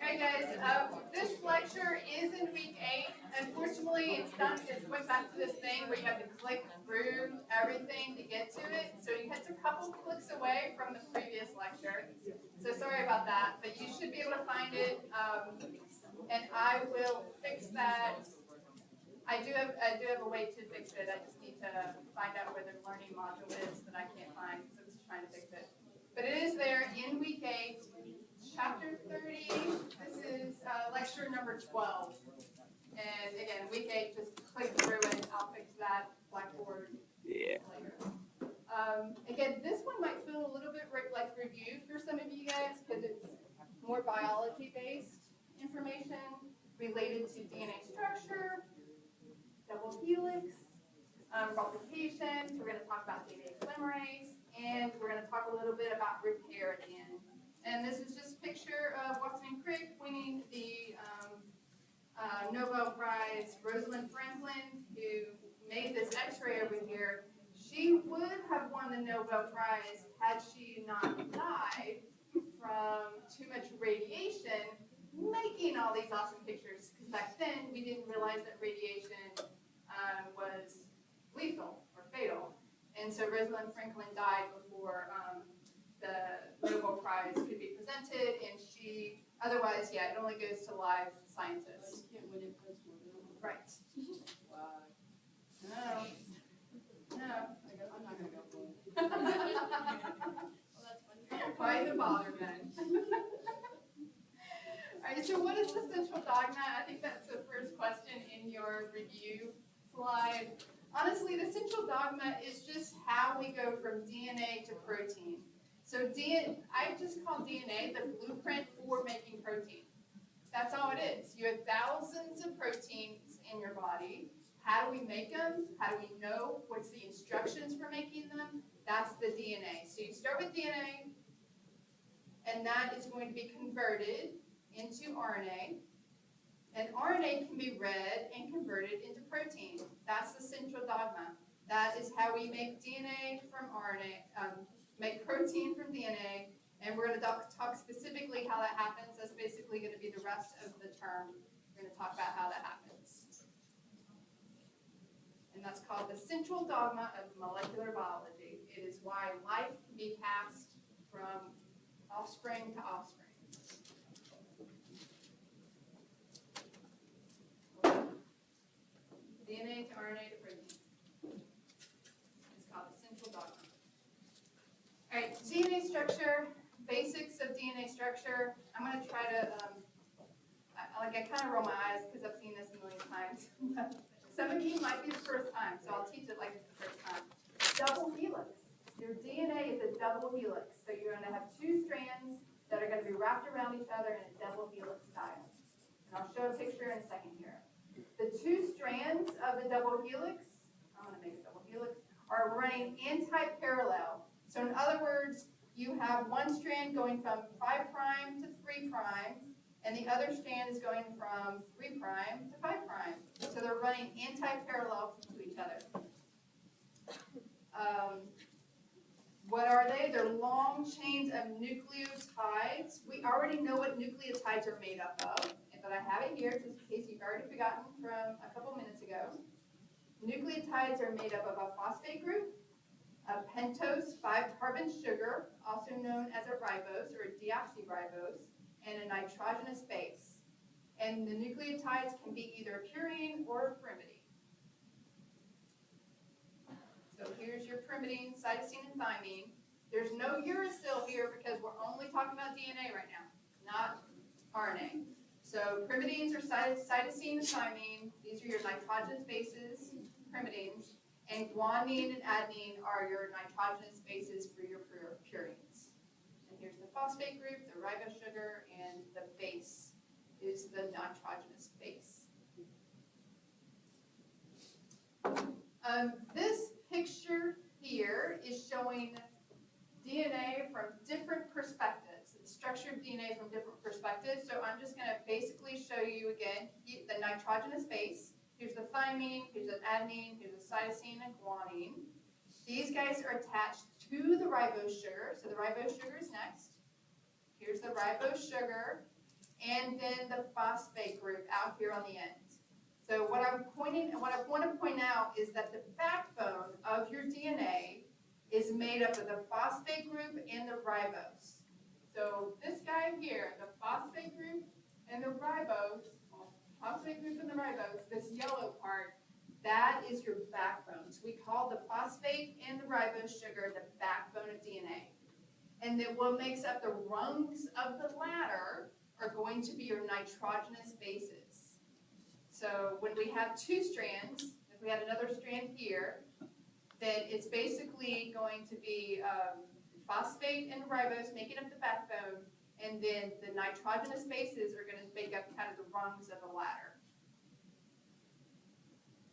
Alright guys, this lecture is in week 8. Unfortunately, it's went back to this thing where you have to click through everything to get to it. So it's a couple clicks away from the previous lecture. So sorry about that, but you should be able to find it. And I will fix that. I do have a way to fix it. I just need to find out where the learning module is that I can't find, so I'm just trying to fix it. But it is there in week 8, chapter 30. This is lecture number 12. And again, week 8, just click through it. I'll fix that Blackboard later. Again, this one might feel a little bit like review for some of you guys because it's more biology-based information related to DNA structure, double helix, replication. We're going to talk about DNA polymerase, and we're going to talk a little bit about repair at the end. And this is just a picture of Watson and Crick winning the Nobel Prize. Rosalind Franklin, who made this X-ray over here, she would have won the Nobel Prize had she not died from too much radiation, making all these awesome pictures. Because back then, we didn't realize that radiation was lethal or fatal. And so Rosalind Franklin died before the Nobel Prize could be presented, and she, otherwise, yeah, it only goes to live scientists. Right. No. No. I'm not gonna go for it. Why the bother then? Alright, so what is the central dogma? I think that's the first question in your review slide. Honestly, the central dogma is just how we go from DNA to protein. So I just call DNA the blueprint for making protein. That's all it is. You have thousands of proteins in your body. How do we make them? How do we know what's the instructions for making them? That's the DNA. So you start with DNA, and that is going to be converted into RNA. And RNA can be read and converted into protein. That's the central dogma. That is how we make DNA from RNA, make protein from DNA, and we're going to talk specifically how that happens. That's basically going to be the rest of the term. We're going to talk about how that happens. And that's called the central dogma of molecular biology. It is why life can be passed from offspring to offspring. DNA to RNA to protein. It's called the central dogma. All right, DNA structure, basics of DNA structure. I'm going to try to, I kind of roll my eyes because I've seen this a million times. Some of you might be the first time, so I'll teach it like it's the first time. Double helix. Your DNA is a double helix. So you're going to have two strands that are going to be wrapped around each other in a double helix style. And I'll show a picture in a second here. The two strands of the double helix, I'm going to make a double helix, are running anti-parallel. So in other words, you have one strand going from 5' to 3', and the other strand is going from 3' to 5'. So they're running anti-parallel to each other. What are they? They're long chains of nucleotides. We already know what nucleotides are made up of, but I have it here just in case you've already forgotten from a couple minutes ago. Nucleotides are made up of a phosphate group, a pentose 5-carbon sugar, also known as a ribose or a deoxyribose, and a nitrogenous base. And the nucleotides can be either a purine or a pyrimidine. So here's your pyrimidine, cytosine, and thymine. There's no uracil here because we're only talking about DNA right now, not RNA. So pyrimidines are cytosine and thymine. These are your nitrogenous bases, pyrimidines. And guanine and adenine are your nitrogenous bases for your purines. And here's the phosphate group, the ribose sugar, and the base is the nitrogenous base. This picture here is showing DNA from different perspectives, the structure of DNA from different perspectives. So I'm just going to basically show you again the nitrogenous base. Here's the thymine, here's the adenine, here's the cytosine and guanine. These guys are attached to the ribose sugar. So the ribose sugar is next. Here's the ribose sugar, and then the phosphate group out here on the end. So what I want to point out is that the backbone of your DNA is made up of the phosphate group and the ribose. So this guy here, the phosphate group and the ribose, phosphate group and the ribose, this yellow part, that is your backbone. So we call the phosphate and the ribose sugar the backbone of DNA. And then what makes up the rungs of the ladder are going to be your nitrogenous bases. So when we have two strands, if we had another strand here, then it's basically going to be phosphate and ribose making up the backbone, and then the nitrogenous bases are going to make up kind of the rungs of the ladder.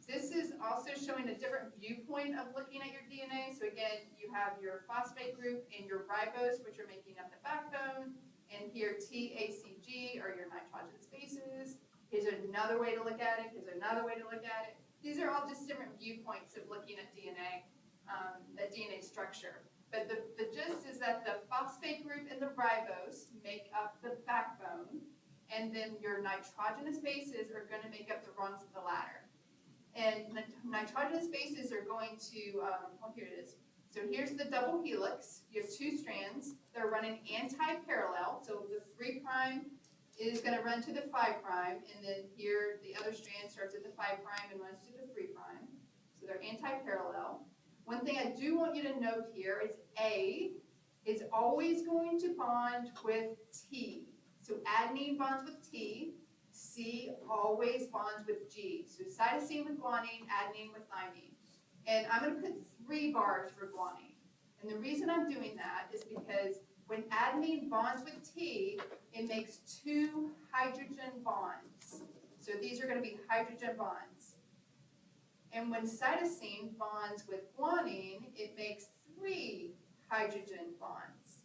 This is also showing a different viewpoint of looking at your DNA. So again, you have your phosphate group and your ribose, which are making up the backbone, and here TACG are your nitrogenous bases. Here's another way to look at it. Here's another way to look at it. These are all just different viewpoints of looking at DNA, the DNA structure. But the gist is that the phosphate group and the ribose make up the backbone, and then your nitrogenous bases are going to make up the rungs of the ladder. And the nitrogenous bases are going to, here it is. So here's the double helix. You have two strands. They're running anti-parallel. So the 3' is going to run to the 5', and then here the other strand starts at the 5' and runs to the 3'. So they're anti-parallel. One thing I do want you to note here is A is always going to bond with T. So adenine bonds with T. C always bonds with G. So cytosine with guanine, adenine with thymine. And I'm going to put 3 bars for guanine. And the reason I'm doing that is because when adenine bonds with T, it makes 2 hydrogen bonds. So these are going to be hydrogen bonds. And when cytosine bonds with guanine, it makes 3 hydrogen bonds.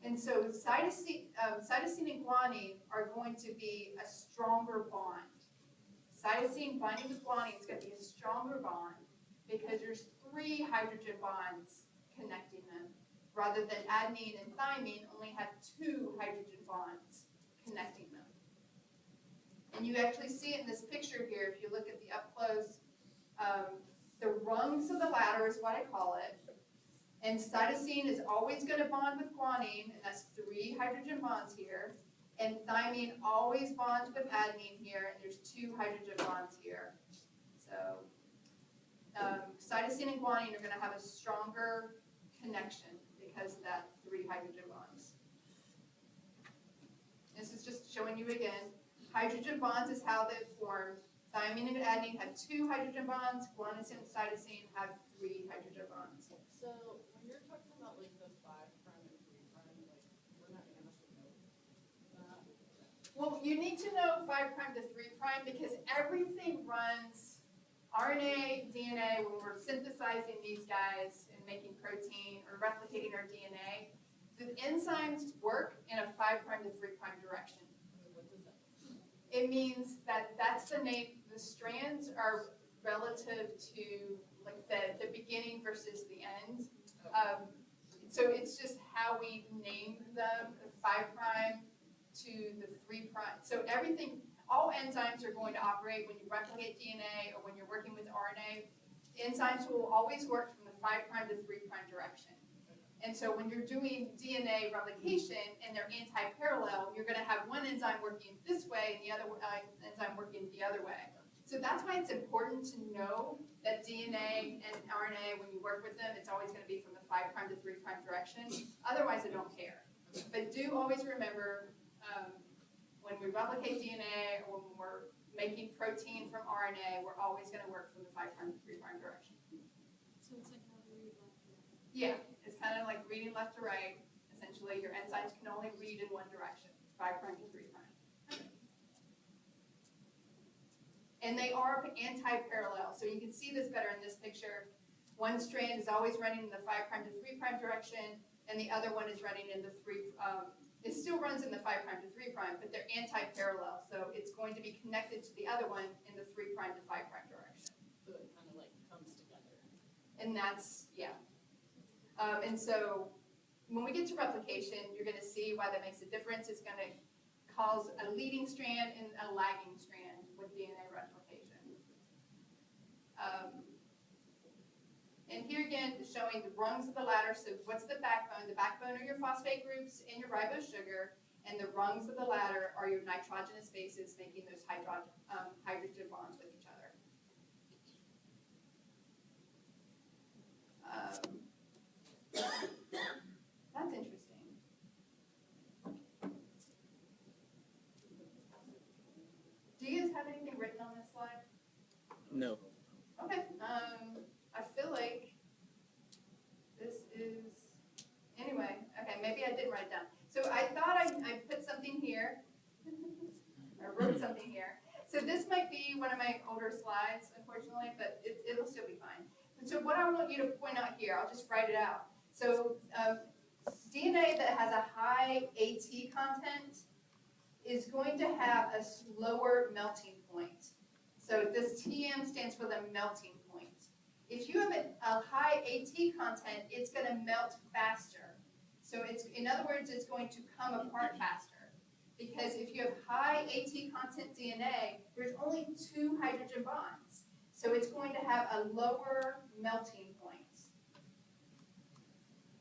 And so cytosine and guanine are going to be a stronger bond. Cytosine binding with guanine is going to be a stronger bond because there's 3 hydrogen bonds connecting them, rather than adenine and thymine only have 2 hydrogen bonds connecting them. And you actually see it in this picture here, if you look at the up close, the rungs of the ladder is what I call it. And cytosine is always going to bond with guanine, and that's 3 hydrogen bonds here. And thymine always bonds with adenine here, and there's 2 hydrogen bonds here. So cytosine and guanine are going to have a stronger connection because of that 3 hydrogen bonds. This is just showing you again. Hydrogen bonds is how they're formed. Thymine and adenine have 2 hydrogen bonds. Guanine and cytosine have 3 hydrogen bonds. So when you're talking about like the 5' and 3', like we're not gonna have to know that. Well, you need to know 5' to 3' because everything runs RNA, DNA, when we're synthesizing these guys and making protein or replicating our DNA, the enzymes work in a 5' to 3' direction. What does that mean? It means that that's the name, the strands are relative to like the beginning versus the end. So it's just how we named them, the 5' to the 3'. So everything, all enzymes are going to operate when you replicate DNA or when you're working with RNA. Enzymes will always work from the 5' to 3' direction. And so when you're doing DNA replication and they're anti-parallel, you're going to have one enzyme working this way and the other enzyme working the other way. So that's why it's important to know that DNA and RNA, when you work with them, it's always going to be from the 5' to 3' direction. Otherwise, I don't care. But do always remember when we replicate DNA or when we're making protein from RNA, we're always going to work from the 5' to 3' direction. So it's like how we read left to right. Yeah, it's kind of like reading left to right. Essentially, your enzymes can only read in one direction, 5' to 3'. And they are anti-parallel, so you can see this better in this picture. One strand is always running in the 5' to 3' direction, and the other one is running in the it still runs in the 5' to 3', but they're anti-parallel, so it's going to be connected to the other one in the 3' to 5' direction. So it kind of like comes together. And that's, yeah. And so when we get to replication, you're going to see why that makes a difference. It's going to cause a leading strand and a lagging strand with DNA replication. And here again, showing the rungs of the ladder. So what's the backbone? The backbone are your phosphate groups and your ribose sugar, and the rungs of the ladder are your nitrogenous bases making those hydrogen bonds with each other. That's interesting. Do you guys have anything written on this slide? No. Okay, I feel like this is, anyway, okay, maybe I didn't write it down. So I thought I put something here, or wrote something here. So this might be one of my older slides, unfortunately, but it'll still be fine. And so what I want you to point out here, I'll just write it out. So DNA that has a high AT content is going to have a slower melting point. So this TM stands for the melting point. If you have a high AT content, it's going to melt faster. So it's, in other words, it's going to come apart faster. Because if you have high AT content DNA, there's only 2 hydrogen bonds. So it's going to have a lower melting point.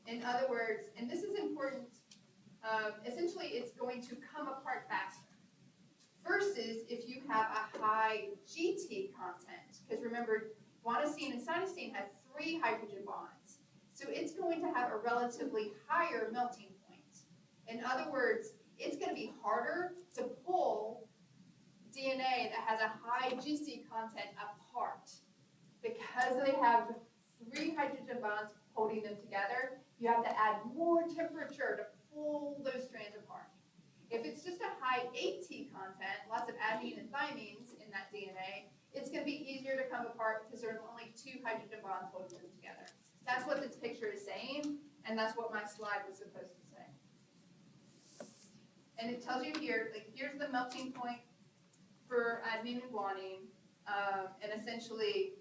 In other words, and this is important, essentially it's going to come apart faster. Versus if you have a high GT content, because remember, guanosine and cytosine have 3 hydrogen bonds. So it's going to have a relatively higher melting point. In other words, it's going to be harder to pull DNA that has a high GC content apart. Because they have 3 hydrogen bonds holding them together, you have to add more temperature to pull those strands apart. If it's just a high AT content, lots of adenine and thymines in that DNA, it's going to be easier to come apart because there are only 2 hydrogen bonds holding them together. That's what this picture is saying, and that's what my slide was supposed to say. And it tells you here, like, here's the melting point for adenine and guanine. And essentially,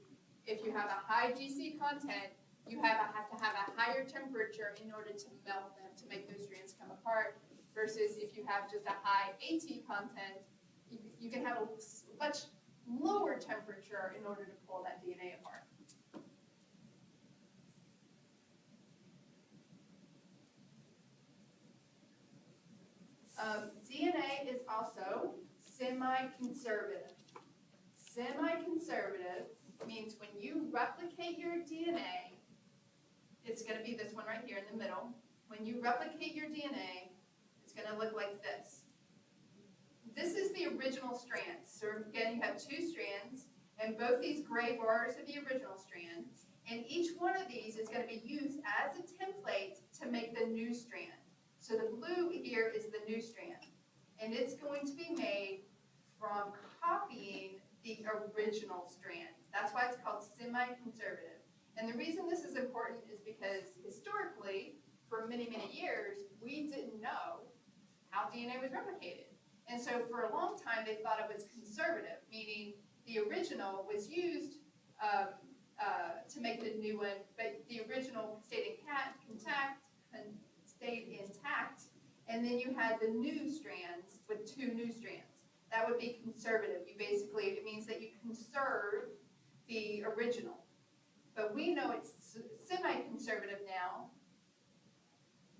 if you have a high GC content, you have to have a higher temperature in order to melt them, to make those strands come apart, versus if you have just a high AT content, you can have a much lower temperature in order to pull that DNA apart. DNA is also semi-conservative. Semi-conservative means when you replicate your DNA, it's going to be this one right here in the middle. When you replicate your DNA, it's going to look like this. This is the original strand. So again, you have two strands, and both these gray bars are the original strand. And each one of these is going to be used as a template to make the new strand. So the blue here is the new strand. And it's going to be made from copying the original strand. That's why it's called semi-conservative. And the reason this is important is because historically, for many, many years, we didn't know how DNA was replicated. And so for a long time, they thought it was conservative, meaning the original was used to make the new one, but the original stayed intact, and then you had the new strands with two new strands. That would be conservative. It means that you conserve the original. But we know it's semi-conservative now.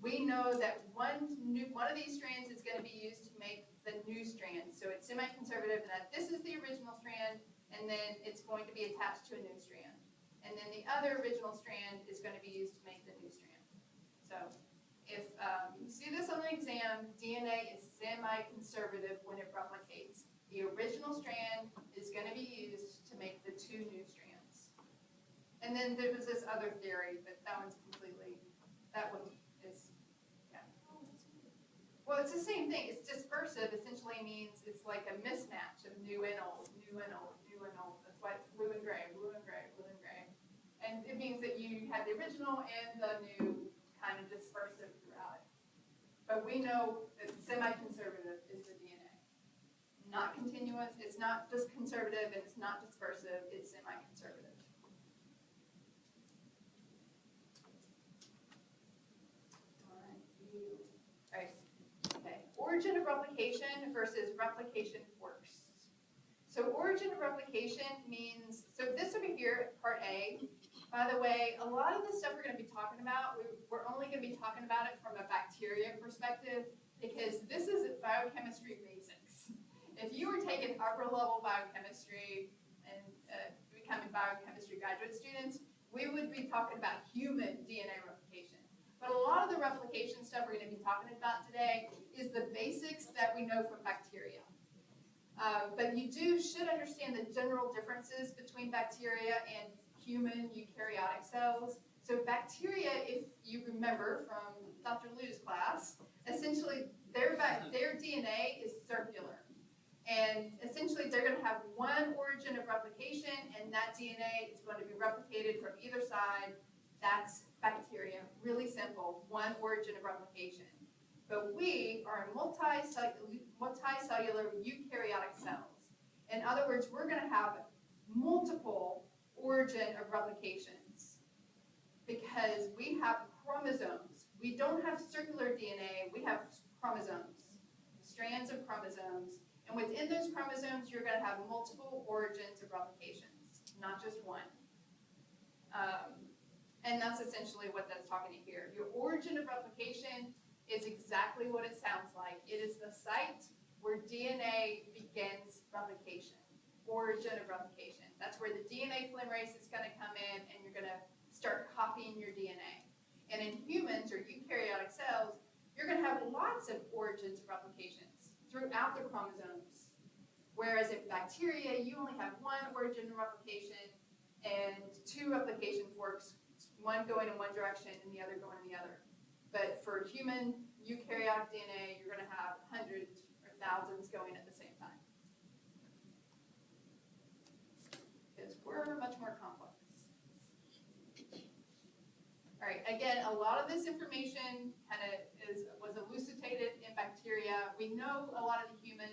We know that one of these strands is going to be used to make the new strand. So it's semi-conservative in that this is the original strand, and then it's going to be attached to a new strand. And then the other original strand is going to be used to make the new strand. So if you see this on the exam, DNA is semi-conservative when it replicates. The original strand is going to be used to make the two new strands. And then there was this other theory, but that one is, yeah. Well, it's the same thing. It's dispersive essentially means it's like a mismatch of new and old, new and old, new and old. That's why it's blue and gray, blue and gray, blue and gray. And it means that you had the original and the new kind of dispersive throughout it. But we know that semi-conservative is the DNA. Not continuous, it's not just conservative, and it's not dispersive, it's semi-conservative. Alright, okay. Origin of replication versus replication forks. So origin of replication means, so this over here, part A, by the way, a lot of the stuff we're going to be talking about, we're only going to be talking about it from a bacteria perspective, because this is biochemistry basics. If you were taking upper level biochemistry and becoming biochemistry graduate students, we would be talking about human DNA replication. But a lot of the replication stuff we're going to be talking about today is the basics that we know from bacteria. But you should understand the general differences between bacteria and human eukaryotic cells. So bacteria, if you remember from Dr. Liu's class, essentially their DNA is circular. And essentially they're going to have one origin of replication, and that DNA is going to be replicated from either side. That's bacteria. Really simple, one origin of replication. But we are multicellular eukaryotic cells. In other words, we're going to have multiple origin of replications because we have chromosomes. We don't have circular DNA, we have chromosomes, strands of chromosomes. And within those chromosomes, you're going to have multiple origins of replications, not just one. And that's essentially what that's talking to here. Your origin of replication is exactly what it sounds like. It is the site where DNA begins replication. Origin of replication. That's where the DNA polymerase is going to come in, and you're going to start copying your DNA. And in humans or eukaryotic cells, you're going to have lots of origins of replications throughout the chromosomes. Whereas in bacteria, you only have one origin of replication and two replication forks, one going in one direction and the other going in the other. But for human eukaryotic DNA, you're going to have hundreds or thousands going at the same time. Because we're much more complex. All right, again, a lot of this information was elucidated in bacteria area. We know a lot of the human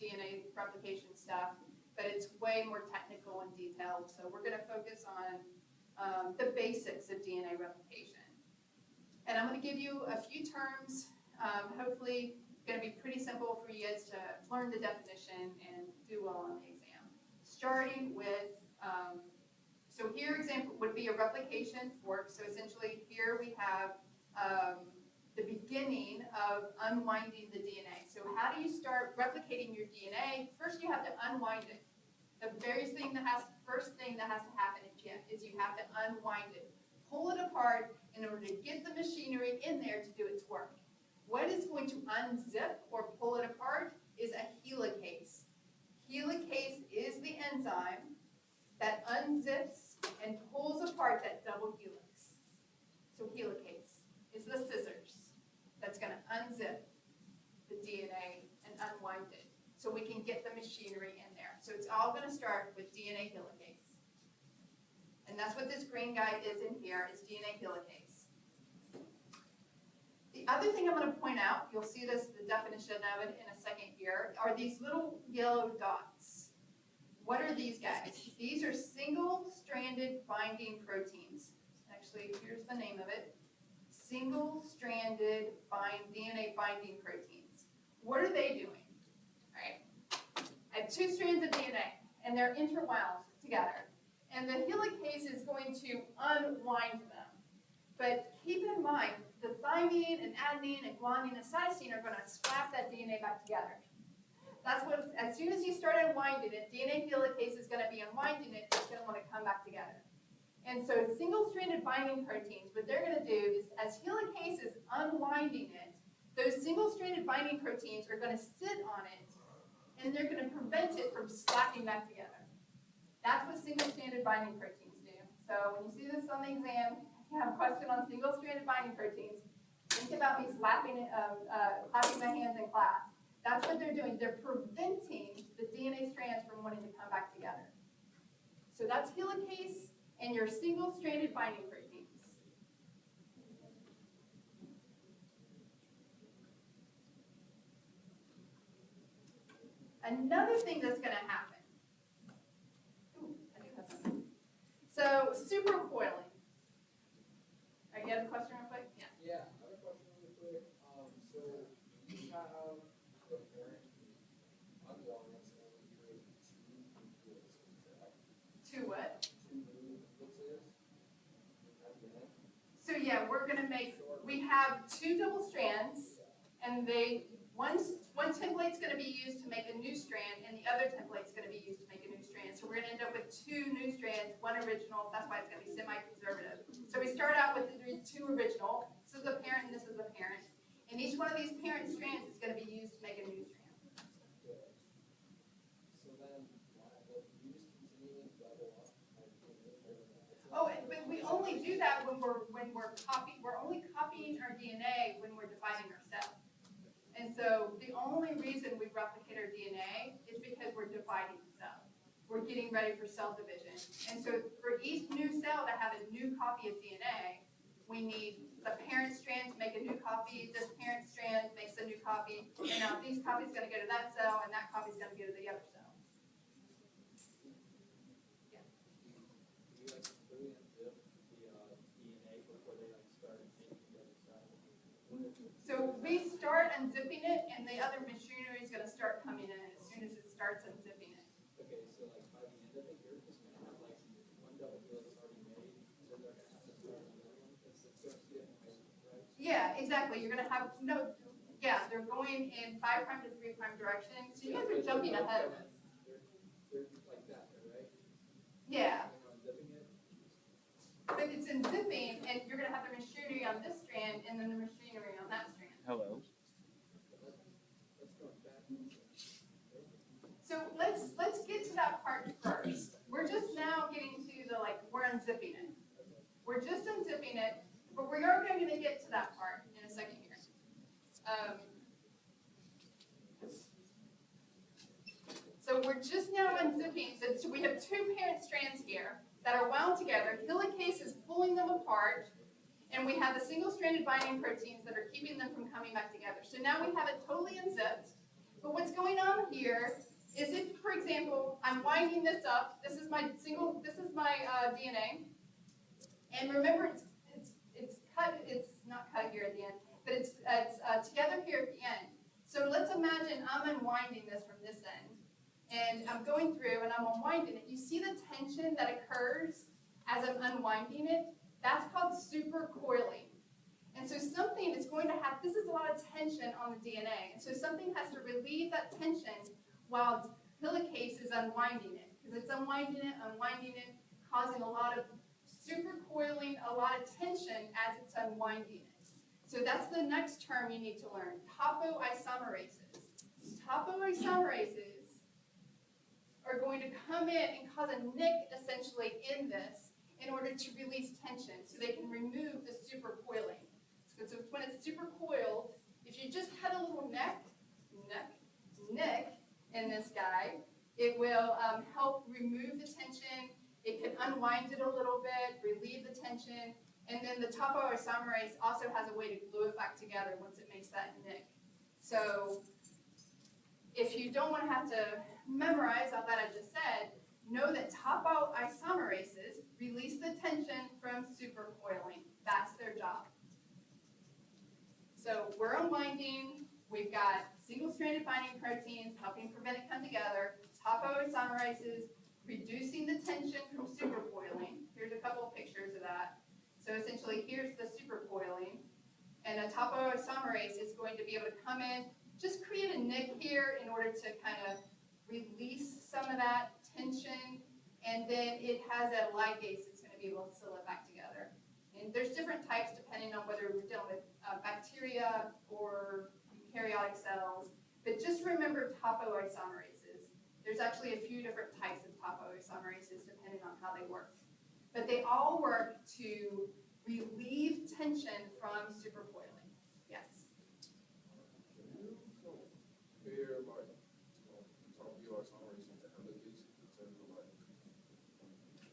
DNA replication stuff, but it's way more technical and detailed. So we're going to focus on the basics of DNA replication. And I'm going to give you a few terms, hopefully going to be pretty simple for you guys to learn the definition and do well on the exam. Starting with, so here example would be a replication fork. So essentially here we have the beginning of unwinding the DNA. So how do you start replicating your DNA? First you have to unwind it. The first thing that has to happen is you have to unwind it. Pull it apart in order to get the machinery in there to do its work. What is going to unzip or pull it apart is a helicase. Helicase is the enzyme that unzips and pulls apart that double helix. So helicase is the scissors that's going to unzip the DNA and unwind it so we can get the machinery in there. So it's all going to start with DNA helicase. And that's what this green guy is in here, is DNA helicase. The other thing I'm going to point out, you'll see this, the definition of it in a second here, are these little yellow dots. What are these guys? These are single-stranded binding proteins. Actually, here's the name of it. Single-stranded DNA binding proteins. What are they doing? All right. I have two strands of DNA, and they're interwound together. And the helicase is going to unwind them. But keep in mind, the thymine and adenine and guanine and cytosine are going to slap that DNA back together. That's what, as soon as you start unwinding it, DNA helicase is going to be unwinding it, it's going to want to come back together. And so single-stranded binding proteins, what they're going to do is, as helicase is unwinding it, those single-stranded binding proteins are going to sit on it, and they're going to prevent it from slapping back together. That's what single-stranded binding proteins do. So when you see this on the exam, if you have a question on single-stranded binding proteins, think about me clapping my hands in class. That's what they're doing. They're preventing the DNA strands from wanting to come back together. So that's helicase and your single-stranded binding proteins. Another thing that's going to happen. So supercoiling. All right, you have a question real quick? Yeah. Yeah, I have a question really quick. So you have the parent unwind and create two nucleuses, correct? Two what? Two new nucleuses at the end. So yeah, we're gonna make, we have two double strands, and one template's gonna be used to make a new strand, and the other template's gonna be used to make a new strand. So we're gonna end up with two new strands, one original, that's why it's gonna be semi-conservative. So we start out with the two original, this is the parent and this is the parent, and each one of these parent strands is gonna be used to make a new strand. Good. So then, you just continue to double up. Oh, but we only do that when we're copying, we're only copying our DNA when we're dividing our cell. And so the only reason we replicate our DNA is because we're dividing the cell. We're getting ready for cell division. And so for each new cell to have a new copy of DNA, we need the parent strand to make a new copy, this parent strand makes a new copy, and now these copies are going to go to that cell, and that copy is going to go to the other cell. Yeah. Do you like fully unzip the DNA before they like start making the other side? So we start unzipping it, and the other machinery is going to start coming in as soon as it starts unzipping it. Okay, so like by the end of it, you're just gonna have like one double helix already made, so they're gonna have to start another one because it's just getting made, right? Yeah, exactly. You're going to have they're going in 5' to 3' direction. So you guys are jumping ahead of us. They're like that, right? Yeah, And unzipping it. but it's unzipping, and you're going to have the machinery on this strand, and then the machinery on that strand. Hello. Let's go back. So let's get to that part first. We're just now getting to the we're unzipping it. We're just unzipping it, but we are going to get to that part in a second here. So we're just now unzipping. So we have two parent strands here that are wound together. Helicase is pulling them apart, And we have the single-stranded binding proteins that are keeping them from coming back together. So now we have it totally unzipped. But what's going on here is if, for example, I'm winding this up, this is my DNA. And remember, it's cut, it's not cut here at the end, but it's together here at the end. So let's imagine I'm unwinding this from this end. And I'm going through and I'm unwinding it. You see the tension that occurs as I'm unwinding it? That's called supercoiling. And so something is going to have, this is a lot of tension on the DNA. And so something has to relieve that tension while helicase is unwinding it. Because it's unwinding it, causing a lot of supercoiling, a lot of tension as it's unwinding it. So that's the next term you need to learn, topoisomerases. Topoisomerases are going to come in and cause a nick essentially in this in order to release tension so they can remove the supercoiling. So when it's supercoiled, if you just cut a little nick in this guy, it will help remove the tension. It can unwind it a little bit, relieve the tension, and then the topoisomerase also has a way to glue it back together once it makes that nick. So if you don't want to have to memorize all that I just said, know that topoisomerases release the tension from supercoiling. That's their job. So we're unwinding. We've got single-stranded binding proteins helping prevent it come together. Topoisomerases reducing the tension from supercoiling. Here's a couple of pictures of that. So essentially, here's the supercoiling. And a topoisomerase is going to be able to come in, just create a nick here in order to kind of release some of that tension. And then it has a ligase that's going to be able to seal it back together. And there's different types depending on whether we're dealing with bacteria or eukaryotic cells. But just remember topoisomerases. There's actually a few different types of topoisomerases depending on how they work. But they all work to relieve tension from supercoiling. Yes? Can you compare like topoisomerase and helicase in terms of like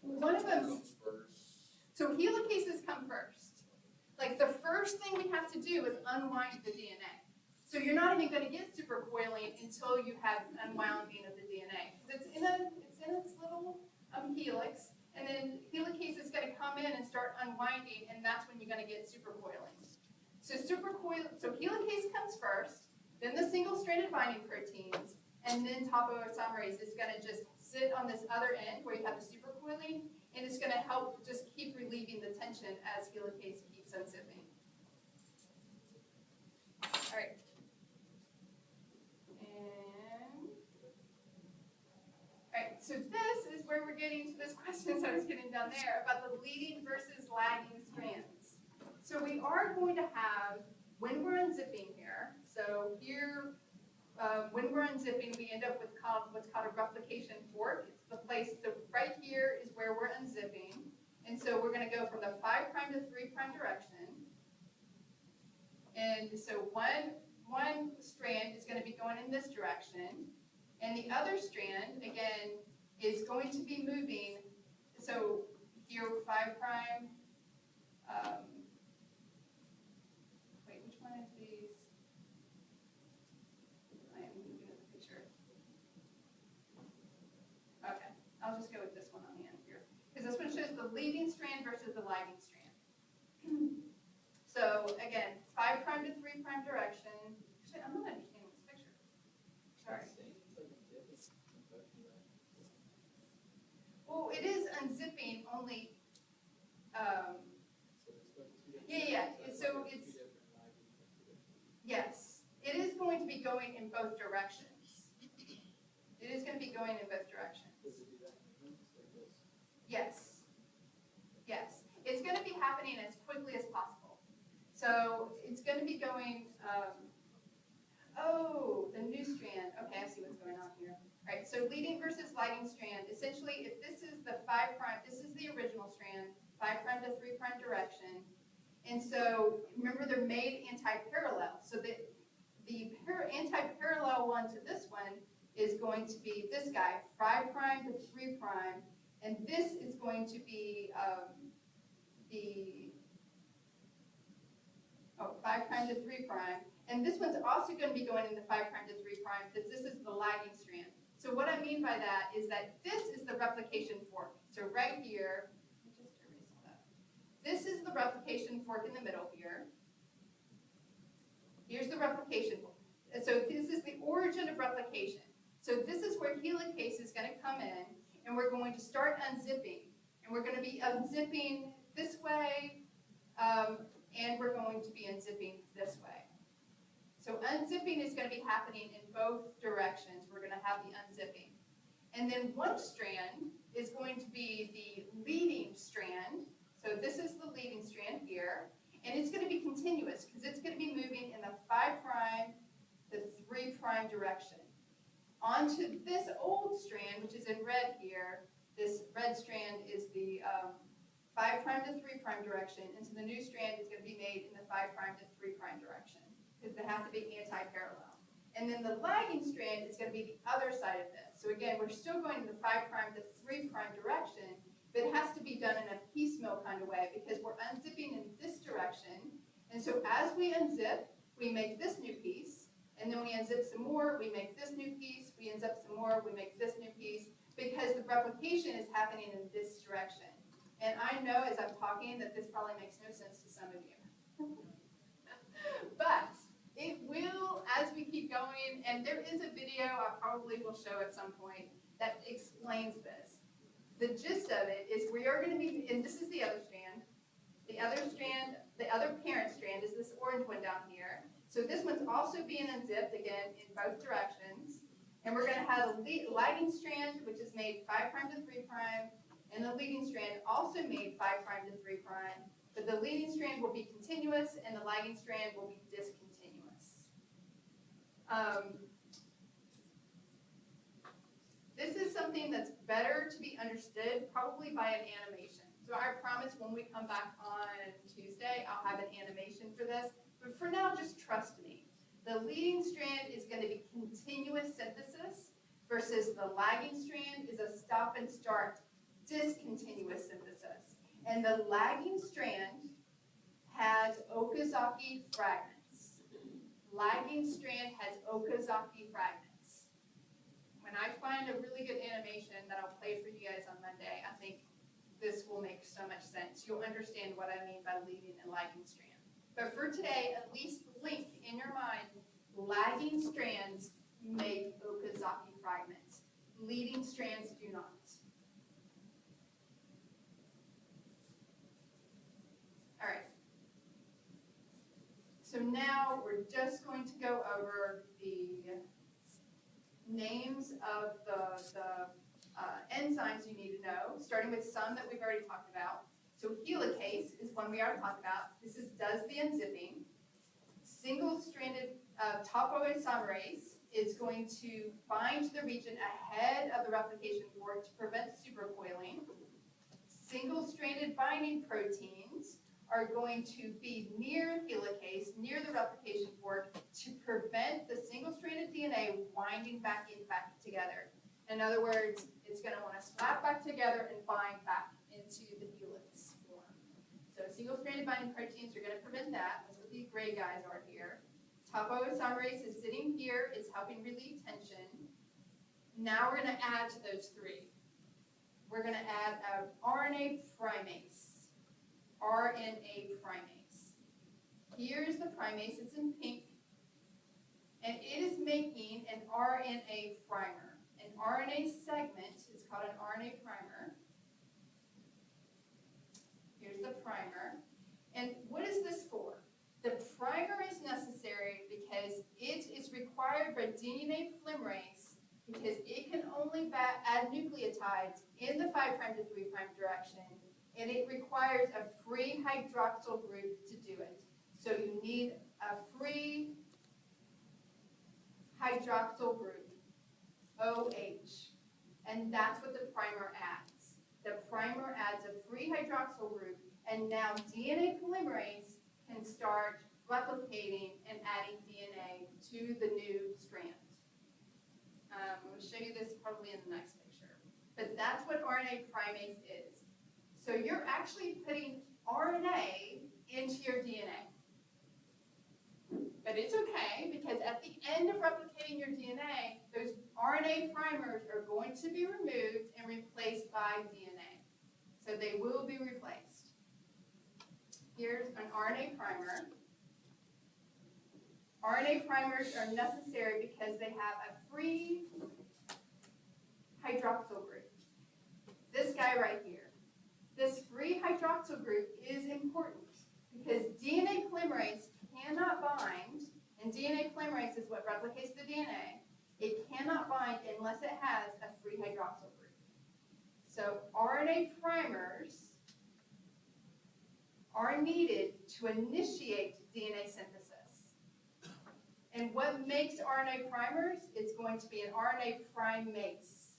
One of them, comes first? so helicases come first. Like the first thing we have to do is unwind the DNA. So you're not even going to get supercoiling until you have unwinding of the DNA. It's in its little helix, and then helicase is going to come in and start unwinding, and that's when you're going to get supercoiling. So helicase comes first, then the single-stranded binding proteins, and then topoisomerase is going to just sit on this other end where you have the supercoiling, and it's going to help just keep relieving the tension as helicase keeps unzipping. All right. Alright, so this is where we're getting to those questions I was getting down there about the leading versus lagging strands. So we are going to have, when we're unzipping here, so here, when we're unzipping, we end up with what's called a replication fork. It's the place, so right here is where we're unzipping. And so we're going to go from the 5' to 3' direction. And so one strand is going to be going in this direction. And the other strand, again, is going to be moving, so here 5', wait, which one is these? I am looking at the picture. Okay, I'll just go with this one on the end here. Because this one shows the leading strand versus the lagging strand. So again, 5' to 3' direction. Actually, I'm not understanding this picture. Sorry. Well, it is unzipping only, so it's, yes, it is going to be going in both directions. It is going to be going in both directions. Yes. Yes. It's going to be happening as quickly as possible. So it's going to be going, the new strand. Okay, I see what's going on here. All right, so leading versus lagging strand. Essentially, if this is the 5', this is the original strand, 5' to 3' direction. And so remember, they're made anti-parallel. So the anti-parallel one to this one is going to be this guy, 5' to 3', and this is going to be 5' to 3'. And this one's also going to be going into 5' to 3' because this is the lagging strand. So what I mean by that is that this is the replication fork. So right here, let me just erase all that. This is the replication fork in the middle here. Here's the replication fork. And so this is the origin of replication. So this is where helicase is going to come in, and we're going to start unzipping. And we're going to be unzipping this way, and we're going to be unzipping this way. So unzipping is going to be happening in both directions. We're going to have the unzipping. And then one strand is going to be the leading strand. So this is the leading strand here. And it's going to be continuous because it's going to be moving in the 5' to 3' direction. Onto this old strand, which is in red here, this red strand is the 5' to 3' direction. And so the new strand is going to be made in the 5' to 3' direction because they have to be anti-parallel. And then the lagging strand is going to be the other side of this. So again, we're still going in the 5' to 3' direction, but it has to be done in a piecemeal kind of way because we're unzipping in this direction. And so as we unzip, we make this new piece, and then we unzip some more, we make this new piece, we unzip some more, we make this new piece, because the replication is happening in this direction. And I know as I'm talking that this probably makes no sense to some of you. But it will, as we keep going, and there is a video I probably will show at some point that explains this. The gist of it is we are going to be, and this is the other strand. The other parent strand is this orange one down here. So this one's also being unzipped, again, in both directions. And we're going to have a lagging strand, which is made 5' to 3', and the leading strand also made 5' to 3'. But the leading strand will be continuous, and the lagging strand will be discontinuous. This is something that's better to be understood probably by an animation. So I promise when we come back on Tuesday, I'll have an animation for this. But for now, just trust me. The leading strand is going to be continuous synthesis versus the lagging strand is a stop and start discontinuous synthesis. And the lagging strand has Okazaki fragments. Lagging strand has Okazaki fragments. When I find a really good animation that I'll play for you guys on Monday, I think this will make so much sense. You'll understand what I mean by leading and lagging strand. But for today, at least link in your mind, lagging strands make Okazaki fragments. Leading strands do not. All right. So now we're just going to go over the names of the enzymes you need to know, starting with some that we've already talked about. So helicase is one we already talked about. This does the unzipping. Single-stranded topoisomerase is going to bind to the region ahead of the replication fork to prevent supercoiling. Single-stranded binding proteins are going to be near helicase, near the replication fork, to prevent the single-stranded DNA winding back together. In other words, it's going to want to slap back together and bind back into the helix form. So single-stranded binding proteins are going to prevent that. That's what these gray guys are here. Topoisomerase is sitting here. It's helping relieve tension. Now we're going to add to those three. We're going to add an RNA primase. RNA primase. Here's the primase. It's in pink. And it is making an RNA primer. An RNA segment is called an RNA primer. Here's the primer. And what is this for? The primer is necessary because it is required by DNA polymerase because it can only add nucleotides in the 5' to 3' direction, and it requires a free hydroxyl group to do it. So you need a free hydroxyl group, OH, and that's what the primer adds. The primer adds a free hydroxyl group, and now DNA polymerase can start replicating and adding DNA to the new strand. I'm going to show you this probably in the next picture. But that's what RNA primase is. So you're actually putting RNA into your DNA. But it's okay, because at the end of replicating your DNA, those RNA primers are going to be removed and replaced by DNA. So they will be replaced. Here's an RNA primer. RNA primers are necessary because they have a free hydroxyl group. This guy right here. This free hydroxyl group is important because DNA polymerase cannot bind, and DNA polymerase is what replicates the DNA. It cannot bind unless it has a free hydroxyl group. So RNA primers are needed to initiate DNA synthesis. And what makes RNA primers? It's going to be an RNA primase.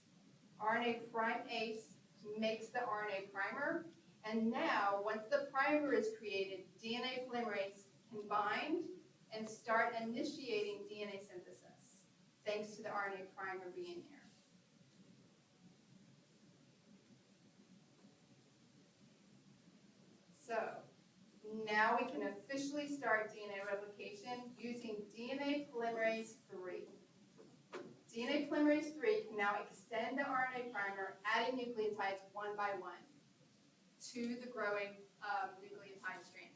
RNA primase makes the RNA primer. And now, once the primer is created, DNA polymerase can bind and start initiating DNA synthesis, thanks to the RNA primer being here. So, now we can officially start DNA replication using DNA polymerase 3. DNA polymerase 3 can now extend the RNA primer, adding nucleotides one by one to the growing nucleotide strand.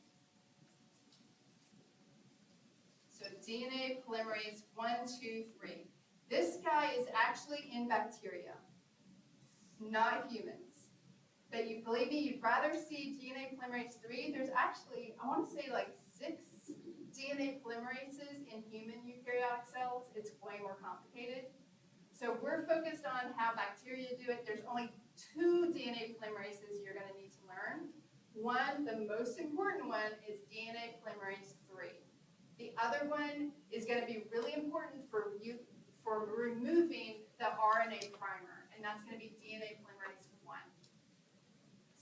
So DNA polymerase 1, 2, 3. This guy is actually in bacteria, not humans. But you believe me, you'd rather see DNA polymerase 3. There's actually, I want to say like 6 DNA polymerases in human eukaryotic cells. It's way more complicated. So we're focused on how bacteria do it. There's only 2 DNA polymerases you're going to need to learn. One, the most important one, is DNA polymerase 3. The other one is going to be really important for removing the RNA primer, and that's going to be DNA polymerase 1.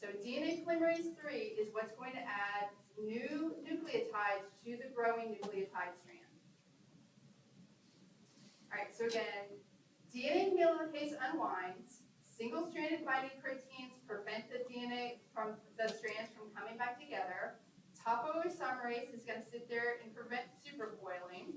So DNA polymerase 3 is what's going to add new nucleotides to the growing nucleotide strand. All right, so again, DNA helicase unwinds. Single-stranded binding proteins prevent the DNA from the strands from coming back together. Topoisomerase is going to sit there and prevent supercoiling.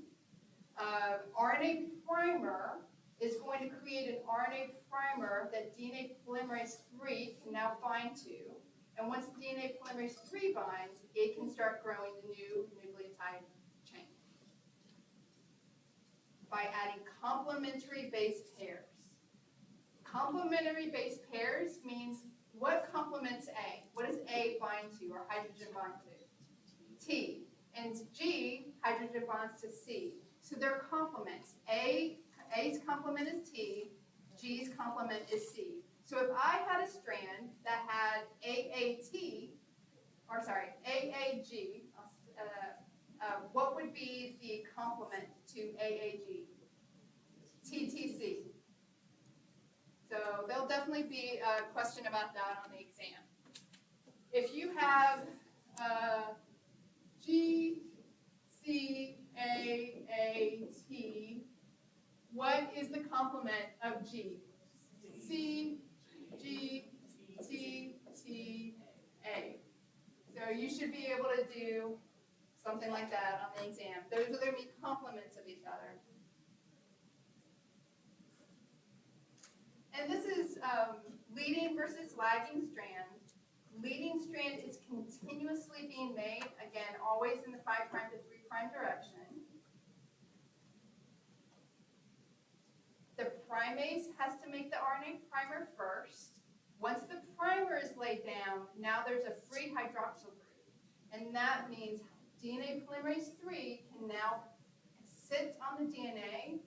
RNA primer is going to create an RNA primer that DNA polymerase 3 can now bind to. And once DNA polymerase 3 binds, it can start growing the new nucleotide chain by adding complementary base pairs. Complementary base pairs means what complements A? What does A bind to or hydrogen bond to? T. And G, hydrogen bonds to C. So they're complements. A's complement is T, G's complement is C. So if I had a strand that had AAG, what would be the complement to AAG? TTC. So there'll definitely be a question about that on the exam. If you have G, C, A, T, what is the complement of G? C, G, T, T, A. So you should be able to do something like that on the exam. Those are going to be complements of each other. And this is leading versus lagging strand. Leading strand is continuously being made, again, always in the 5' to 3' direction. The primase has to make the RNA primer first. Once the primer is laid down, now there's a free hydroxyl group. And that means DNA polymerase 3 can now sit on the DNA,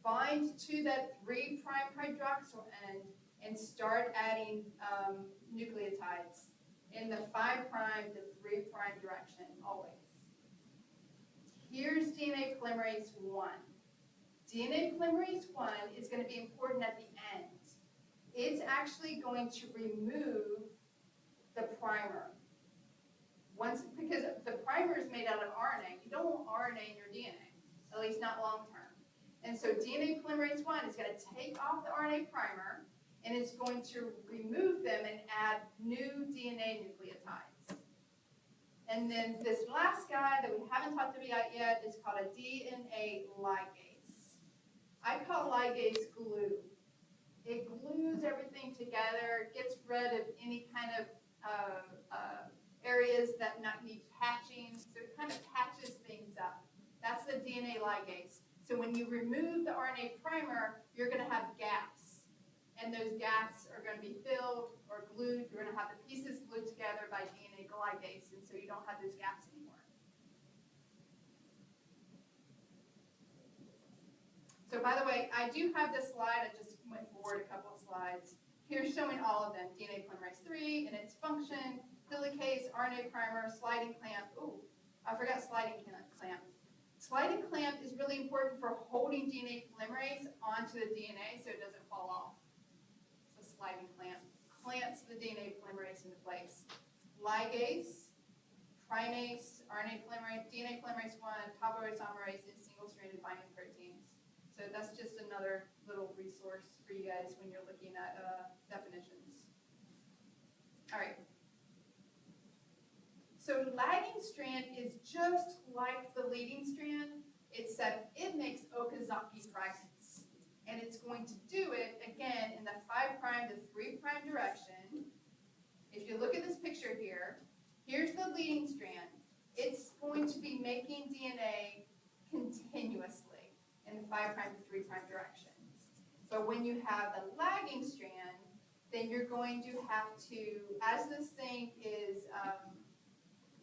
bind to that 3' hydroxyl end, and start adding nucleotides in the 5' to 3' direction, always. Here's DNA polymerase 1. DNA polymerase 1 is going to be important at the end. It's actually going to remove the primer. Because the primer is made out of RNA. You don't want RNA in your DNA, at least not long term. And so DNA polymerase 1 is going to take off the RNA primer, and it's going to remove them and add new DNA nucleotides. And then this last guy that we haven't talked about yet is called a DNA ligase. I call ligase glue. It glues everything together, gets rid of any kind of areas that not need patching, so it kind of patches things up. That's the DNA ligase. So when you remove the RNA primer, you're going to have gaps. And those gaps are going to be filled or glued. You're going to have the pieces glued together by DNA ligase, and so you don't have those gaps anymore. So by the way, I do have this slide. I just went forward a couple of slides. Here's showing all of them. DNA polymerase 3 and its function, helicase, RNA primer, sliding clamp. Ooh, I forgot sliding clamp. Sliding clamp is really important for holding DNA polymerase onto the DNA so it doesn't fall off. It's a sliding clamp. Clamps the DNA polymerase into place. Ligase, primase, RNA polymerase, DNA polymerase 1, topoisomerase, and single-stranded binding proteins. So that's just another little resource for you guys when you're looking at definitions. All right. So lagging strand is just like the leading strand, except it makes Okazaki fragments. And it's going to do it, again, in the 5' to 3' direction. If you look at this picture here, here's the leading strand. It's going to be making DNA continuously in the 5' to 3' direction. But when you have the lagging strand, then you're going to have to, as this thing is,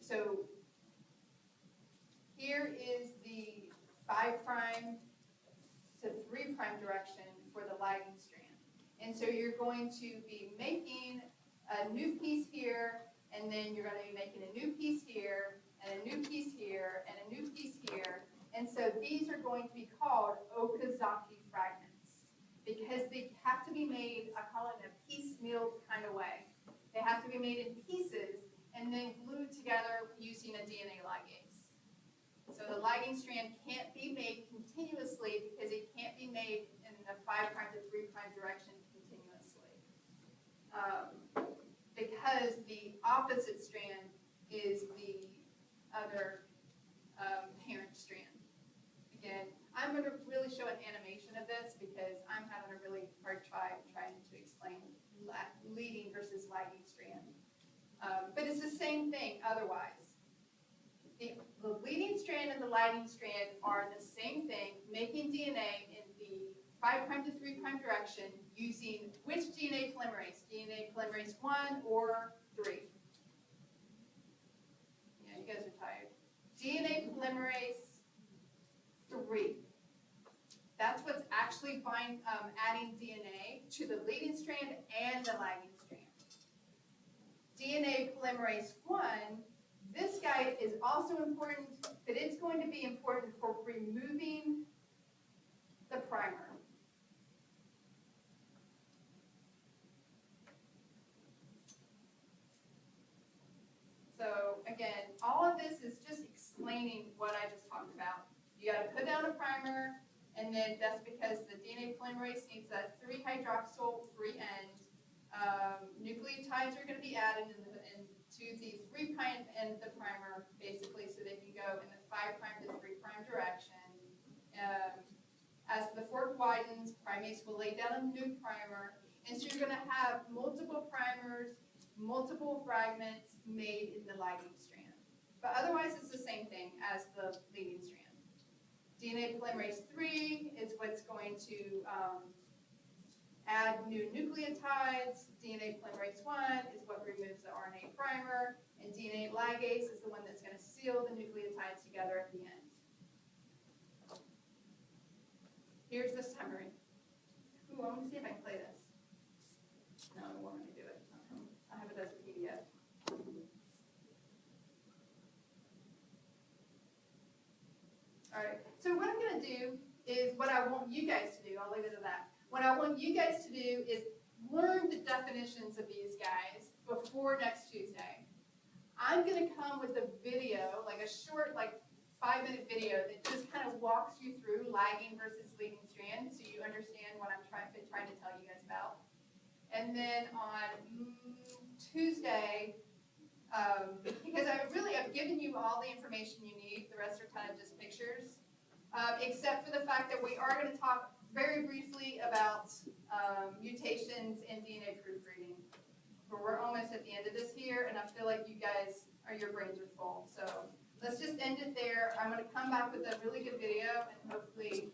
so here is the 5' to 3' direction for the lagging strand. And so you're going to be making a new piece here, and then you're going to be making a new piece here, and a new piece here, and a new piece here. And so these are going to be called Okazaki fragments because they have to be made, I call it in a piecemeal kind of way. They have to be made in pieces and then glued together using a DNA ligase. So the lagging strand can't be made continuously because it can't be made in the 5' to 3' direction continuously. Because the opposite strand is the other parent strand. Again, I'm going to really show an animation of this because I'm having a really hard time trying to explain leading versus lagging strand. But it's the same thing otherwise. The leading strand and the lagging strand are the same thing, making DNA in the 5' to 3' direction using which DNA polymerase? DNA polymerase 1 or 3? Yeah, you guys are tired. DNA polymerase 3. That's what's actually adding DNA to the leading strand and the lagging strand. DNA polymerase 1, this guy is also important, but it's going to be important for removing the primer. So again, all of this is just explaining what I just talked about. You got to put down a primer, and then that's because the DNA polymerase needs that 3-hydroxyl free end. Nucleotides are going to be added into the 3' end of the primer, basically, so they can go in the 5' to 3' direction. As the fork widens, primase will lay down a new primer, and so you're going to have multiple primers, multiple fragments made in the lagging strand. But otherwise, it's the same thing as the leading strand. DNA polymerase 3 is what's going to add new nucleotides. DNA polymerase 1 is what removes the RNA primer. And DNA ligase is the one that's going to seal the nucleotides together at the end. Here's the summary. Ooh, I want to see if I can play this. No, it won't let me do it. I have it as a PDF. All right, so what I'm going to do is what I want you guys to do. I'll leave it at that. What I want you guys to do is learn the definitions of these guys before next Tuesday. I'm going to come with a video, like a short, 5-minute video that just kind of walks you through lagging versus leading strand so you understand what I'm trying to tell you guys about. And then on Tuesday, because I've given all the information you need. The rest are kind of just pictures. Except for the fact that we are going to talk very briefly about mutations in DNA proofreading. But we're almost at the end of this here, and I feel like you guys, your brains are full. So let's just end it there. I'm going to come back with a really good video, and hopefully